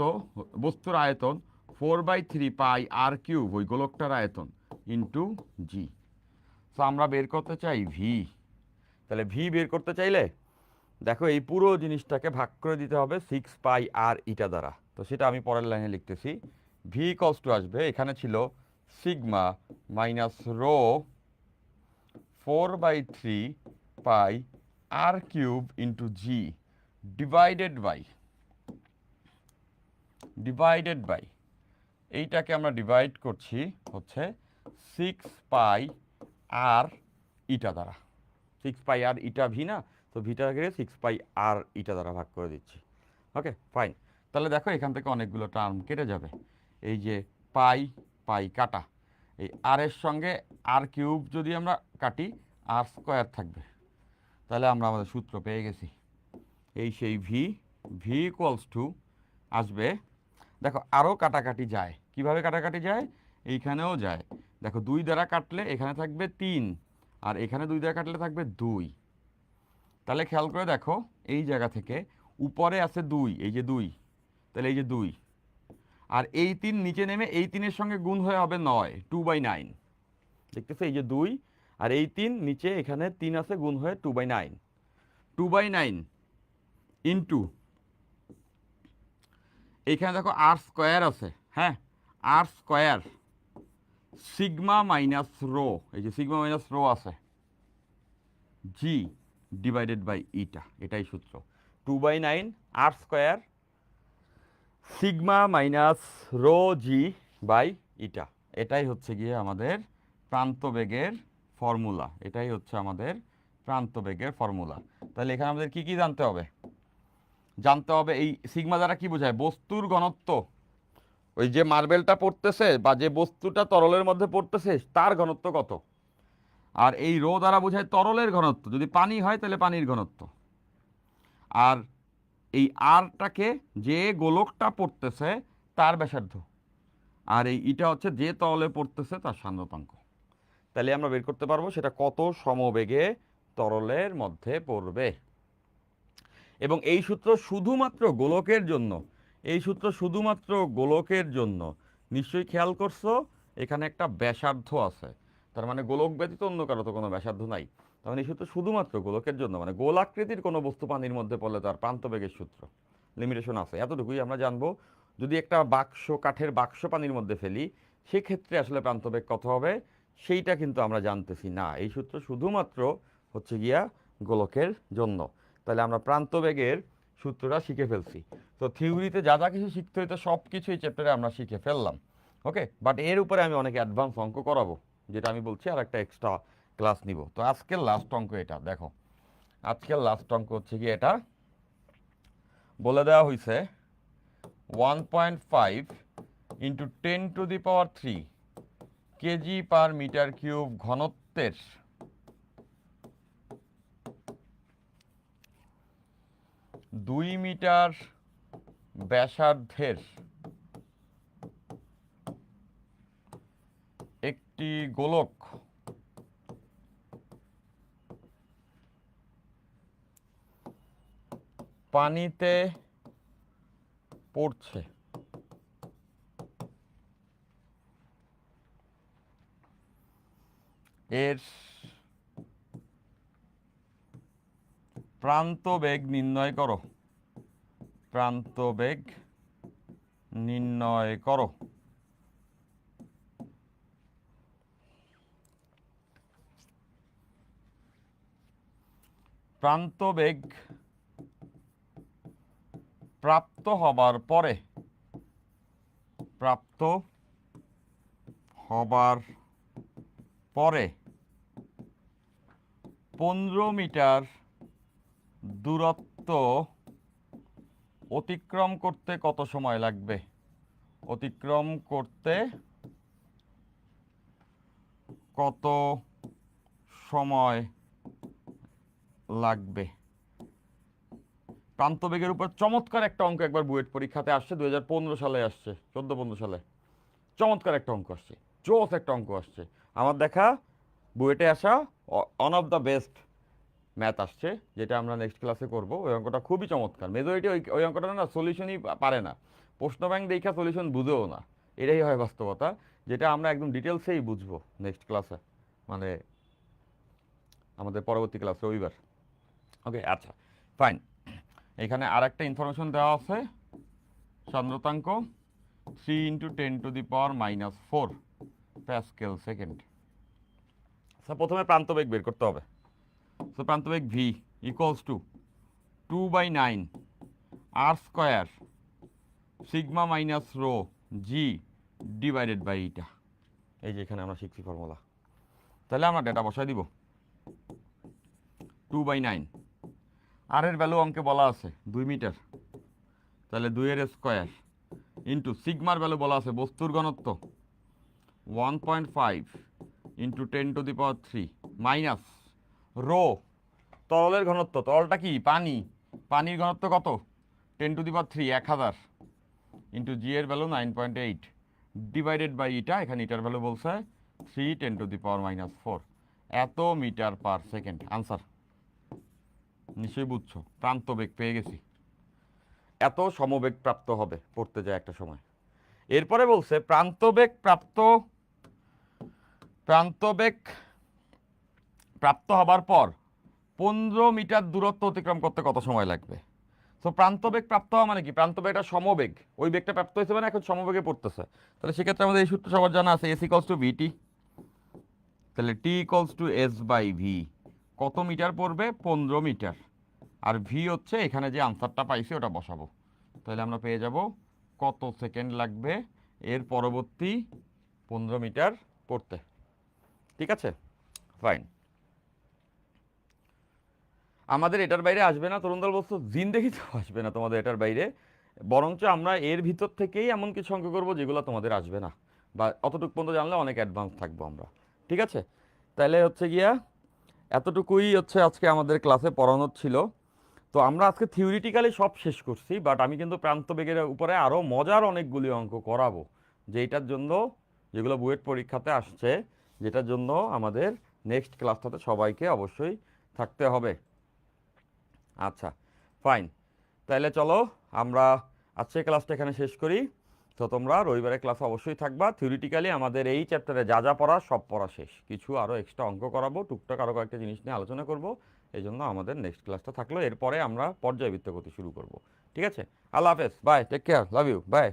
বস্তুর আয়তন 4/3 পাই আর কিউব, ওই গোলকটার আয়তন ইন্টু জি। তো আমরা বের করতে চাই ভি। তাহলে ভি বের করতে চাইলে দেখো এই পুরো জিনিসটাকে ভাগ করে দিতে হবে 6 পাই আর ইটা দ্বারা। তো সেটা আমি পরের লাইনে লিখতেছি। ভি ইকুয়ালস টু আসবে, এখানে ছিল সিগমা মাইনাস রো 4/3 পাই আর cube into g, divided by এইটাকে আমরা ডিভাইড করছি হচ্ছে 6 পাই আর ইটা দ্বারা। 6 পাই আর ইটা ভি না, তো ভিটাকে 6 পাই আর ইটা দ্বারা ভাগ করে দিচ্ছি। Okay fine. তাহলে দেখো এখান থেকে অনেকগুলো টার্ম কেটে যাবে। এই যে পাই পাই কাটা, এই আর এর সঙ্গে আর কিউব যদি আমরা কাটি আর স্কোয়ার থাকবে। তাহলে আমরা আমাদের সূত্র পেয়ে গেছি। এই সেই ভি ইকুয়ালস টু আসবে, দেখো আরও কাটাকাটি যায়। কিভাবে কাটাকাটি যায়? এইখানেও যায়। দেখো 2 দ্বারা কাটলে এখানে থাকবে 3, আর এখানে 2 দ্বারা কাটলে থাকবে 2। তাহলে খেয়াল করে দেখো এই জায়গা থেকে উপরে আছে 2, এই যে 2, তাহলে এই যে 2, আর এই 3 নিচে নেমে এই 3-এর সঙ্গে গুণ হয়ে হবে 9, 2/9। দেখতেছো এই যে 2 আর এই 3 নিচে এখানে 3 আছে, গুণ হয়ে 2/9। 2/9 ইন্টু এইখানে দেখো আর স্কোয়ার আছে, হ্যাঁ, আর স্কোয়ার সিগমা মাইনাস রো, এই যে সিগমা মাইনাস রো আছে, জি ডিভাইডেড বাই ইটা, এটাই সূত্র। 2/9 R square sigma minus rho G by eta, এটাই হচ্ছে গিয়ে আমাদের প্রান্তবেগের ফর্মুলা। এটাই হচ্ছে আমাদের প্রান্তবেগের ফর্মুলা। তাহলে এখানে আমাদের কি কি জানতে হবে? জানতে হবে এই সিগমা দ্বারা কি বোঝায়? বস্তুর ঘনত্ব। ওই যে মার্বেলটা পড়তেছে বা যে বস্তুটা তরলের মধ্যে পড়তেছে তার ঘনত্ব কত। আর এই রো দ্বারা বোঝায় তরলের ঘনত্ব, যদি পানি হয় তাহলে পানির ঘনত্ব। আর এই আরটাকে যে গোলকটা পড়তেছে তার ব্যাসার্ধ, আর এই ইটা হচ্ছে যে তরলে পড়তেছে তার সান্দ্রতাঙ্ক। তাহলে আমরা বের করতে পারবো সেটা কত সমবেগে তরলের মধ্যে পড়বে। এবং এই সূত্র শুধুমাত্র গোলকের জন্য, এই সূত্র শুধুমাত্র গোলকের জন্য। নিশ্চয়ই খেয়াল করছো এখানে একটা ব্যাসার্ধ আছে, তার মানে গোলক ব্যতীত অন্য কারো তো কোনো ব্যাসার্ধ নাই। তার মানে এই সূত্র শুধুমাত্র গোলকের জন্য, মানে গোলাকৃতির কোনো বস্তু পানির মধ্যে পড়লে তার প্রান্তবেগের সূত্র লিমিটেশন আছে, এতটুকুই আমরা জানবো। যদি একটা বাক্স, কাঠের বাক্স পানির মধ্যে ফেলি সেক্ষেত্রে আসলে প্রান্তবেগ কত হবে সেইটা কিন্তু আমরা জানতেছি না। এই সূত্র শুধুমাত্র হচ্ছে গিয়া গোলকের জন্য। তাহলে আমরা প্রান্তবেগের সূত্রটা শিখে ফেলছি। তো থিওরিতে যা যা কিছু শিখতে হইতো সব কিছু এই চ্যাপ্টারে আমরা শিখে ফেললাম। ওকে, বাট এর উপরে আমি অনেক অ্যাডভান্স অঙ্ক করাবো, যেটা আমি বলছি আর একটা এক্সট্রা ক্লাস নিব। তো আজকের লাস্ট অঙ্ক এটা দেখো, আজকের লাস্ট অঙ্ক হচ্ছে কি এটা বলে দেওয়া হয়েছে 1.5 into 10⁻³ kg per metre cube ঘনত্বের 2 মিটার ব্যাসার্ধের একটি গোলক পানিতে পড়ছে। এর প্রান্তবেগ নির্ণয় করো, প্রান্তবেগ নির্ণয় করো। প্রান্তবেগ প্রাপ্ত হবার পরে, প্রাপ্ত হবার পরে 15 মিটার দূরত্ব অতিক্রম করতে কত সময় লাগবে? অতিক্রম করতে কত সময় লাগবে? প্রান্তবেগের উপর চমৎকার একটা অঙ্ক একবার বুয়েট পরীক্ষাতে আসছে, 2015 সালে আসছে, 14-15 সালে চমৎকার একটা অঙ্ক আসছে, জোস একটা অঙ্ক আসছে। আমার দেখা বুয়েটে আসা one of the best math আসছে, যেটা আমরা নেক্সট ক্লাসে করব। ওই অঙ্কটা খুবই চমৎকার। মেজরিটি ওই অঙ্কটা না সলিউশনই পারে না, প্রশ্ন ব্যাংক দেখা সলিউশন বুঝেও না, এটাই হয় বাস্তবতা, যেটা আমরা একদম ডিটেলসেই বুঝবো নেক্সট ক্লাসে, মানে আমাদের পরবর্তী ক্লাস রবিবার। ওকে আচ্ছা ফাইন। এখানে আর একটা ইনফরমেশন দেওয়া আছে, সান্দ্রতাঙ্ক 3 × 10⁻⁻4 প্যাসকেল সেকেন্ড। প্রথমে প্রান্তবেগ বের করতে হবে। তো প্রান্তবেগ V equals to 2/9 R square sigma minus rho G divided by এইটা। এই যে এখানে আমরা শিখছি ফর্মুলা। তাহলে আমরা ডেটা বসাই দিব 2/9 আর এর ভ্যালু অঙ্কে বলা আছে 2 মিটার, তাহলে 2 এর স্কোয়ার ইন্টু সিগমার ভ্যালু বলা আছে বস্তুর ঘনত্ব 1.5 ইন্টু 10⁻³ মাইনাস রো তরলের ঘনত্ব, তরলটা কি পানি, পানির ঘনত্ব কত 10⁻³ 1000 ইন্টু জি এর ভ্যালু 9.8 ডিভাইডেড বাই ইটা, এখানে ইটার ভ্যালু বলছে 3 10⁻⁻⁴ এত মিটার পার সেকেন্ড। আনসার নিশ্চয়ই বুঝছো, প্রান্ত বেগ পেয়ে গেছি, এত সমবেগ প্রাপ্ত হবে পড়তে যায় একটা সময়। এরপরে বলছে প্রান্তবেগ প্রাপ্ত হবার পর 15 মিটার দূরত্ব অতিক্রম করতে কত সময় লাগবে। তো প্রান্তবেগ প্রাপ্ত হওয়া মানে কি, প্রান্তবেগটা সমবেগ, ওই বেগটা প্রাপ্ত হয়েছে মানে এখন সমবেগে পড়তেছে, তাহলে সেক্ষেত্রে আমাদের এই সূত্র সবার জানা আছে এস ইকলস টু ভিটি, তাহলে t equals to s by v, কত মিটার পড়বে 15 মিটার, আর ভি হচ্ছে এখানে যে আনসারটা পাইছি ওটা বসাবো, তাহলে আমরা পেয়ে যাব কত সেকেন্ড লাগবে এর পরবর্তী 15 মিটার পড়তে। ঠিক আছে, ফাইন। আমাদের এটার বাইরে আসবে না, তরুণ দল বস্তু জিন্দেগিতেও আসবে না তোমাদের এটার বাইরে, বরঞ্চ আমরা এর ভিতর থেকেই এমন কিছু অঙ্ক করবো যেগুলো তোমাদের আসবে না, বা অতটুকু পর্যন্ত জানলে অনেক অ্যাডভান্স থাকবো আমরা। ঠিক আছে, তাহলে হচ্ছে গিয়া এতটুকুই হচ্ছে আজকে আমাদের ক্লাসে পড়ানোর ছিল। তো আমরা আজকে থিওরিটিক্যালি সব শেষ করছি, বাট আমি কিন্তু প্রান্তবেগের উপরে আরও মজার অনেকগুলি অঙ্ক করাবো, যেটার জন্য যেগুলো বুয়েট পরীক্ষাতে আসছে, যেটার জন্য আমাদের নেক্সট ক্লাসটাতে সবাইকে অবশ্যই থাকতে হবে। আচ্ছা, ফাইন, তাহলে চলো আমরা আজকে ক্লাসটা এখানে শেষ করি। তো তোমরা রবিবারের ক্লাসে অবশ্যই থাকবা। থিওরিটিক্যালি আমাদের এই চ্যাপ্টারে যা যা পড়া সব পড়া শেষ, কিছু আরও এক্সট্রা অঙ্ক করাবো, টুকটাক আরও কয়েকটা জিনিস নিয়ে আলোচনা করব, এই জন্য আমাদের নেক্সট ক্লাসটা থাকলো, এরপরে আমরা পর্যায়বৃত্ত গতি শুরু করব। ঠিক আছে, আল্লাহ হাফেজ, bye, take care, love you, by.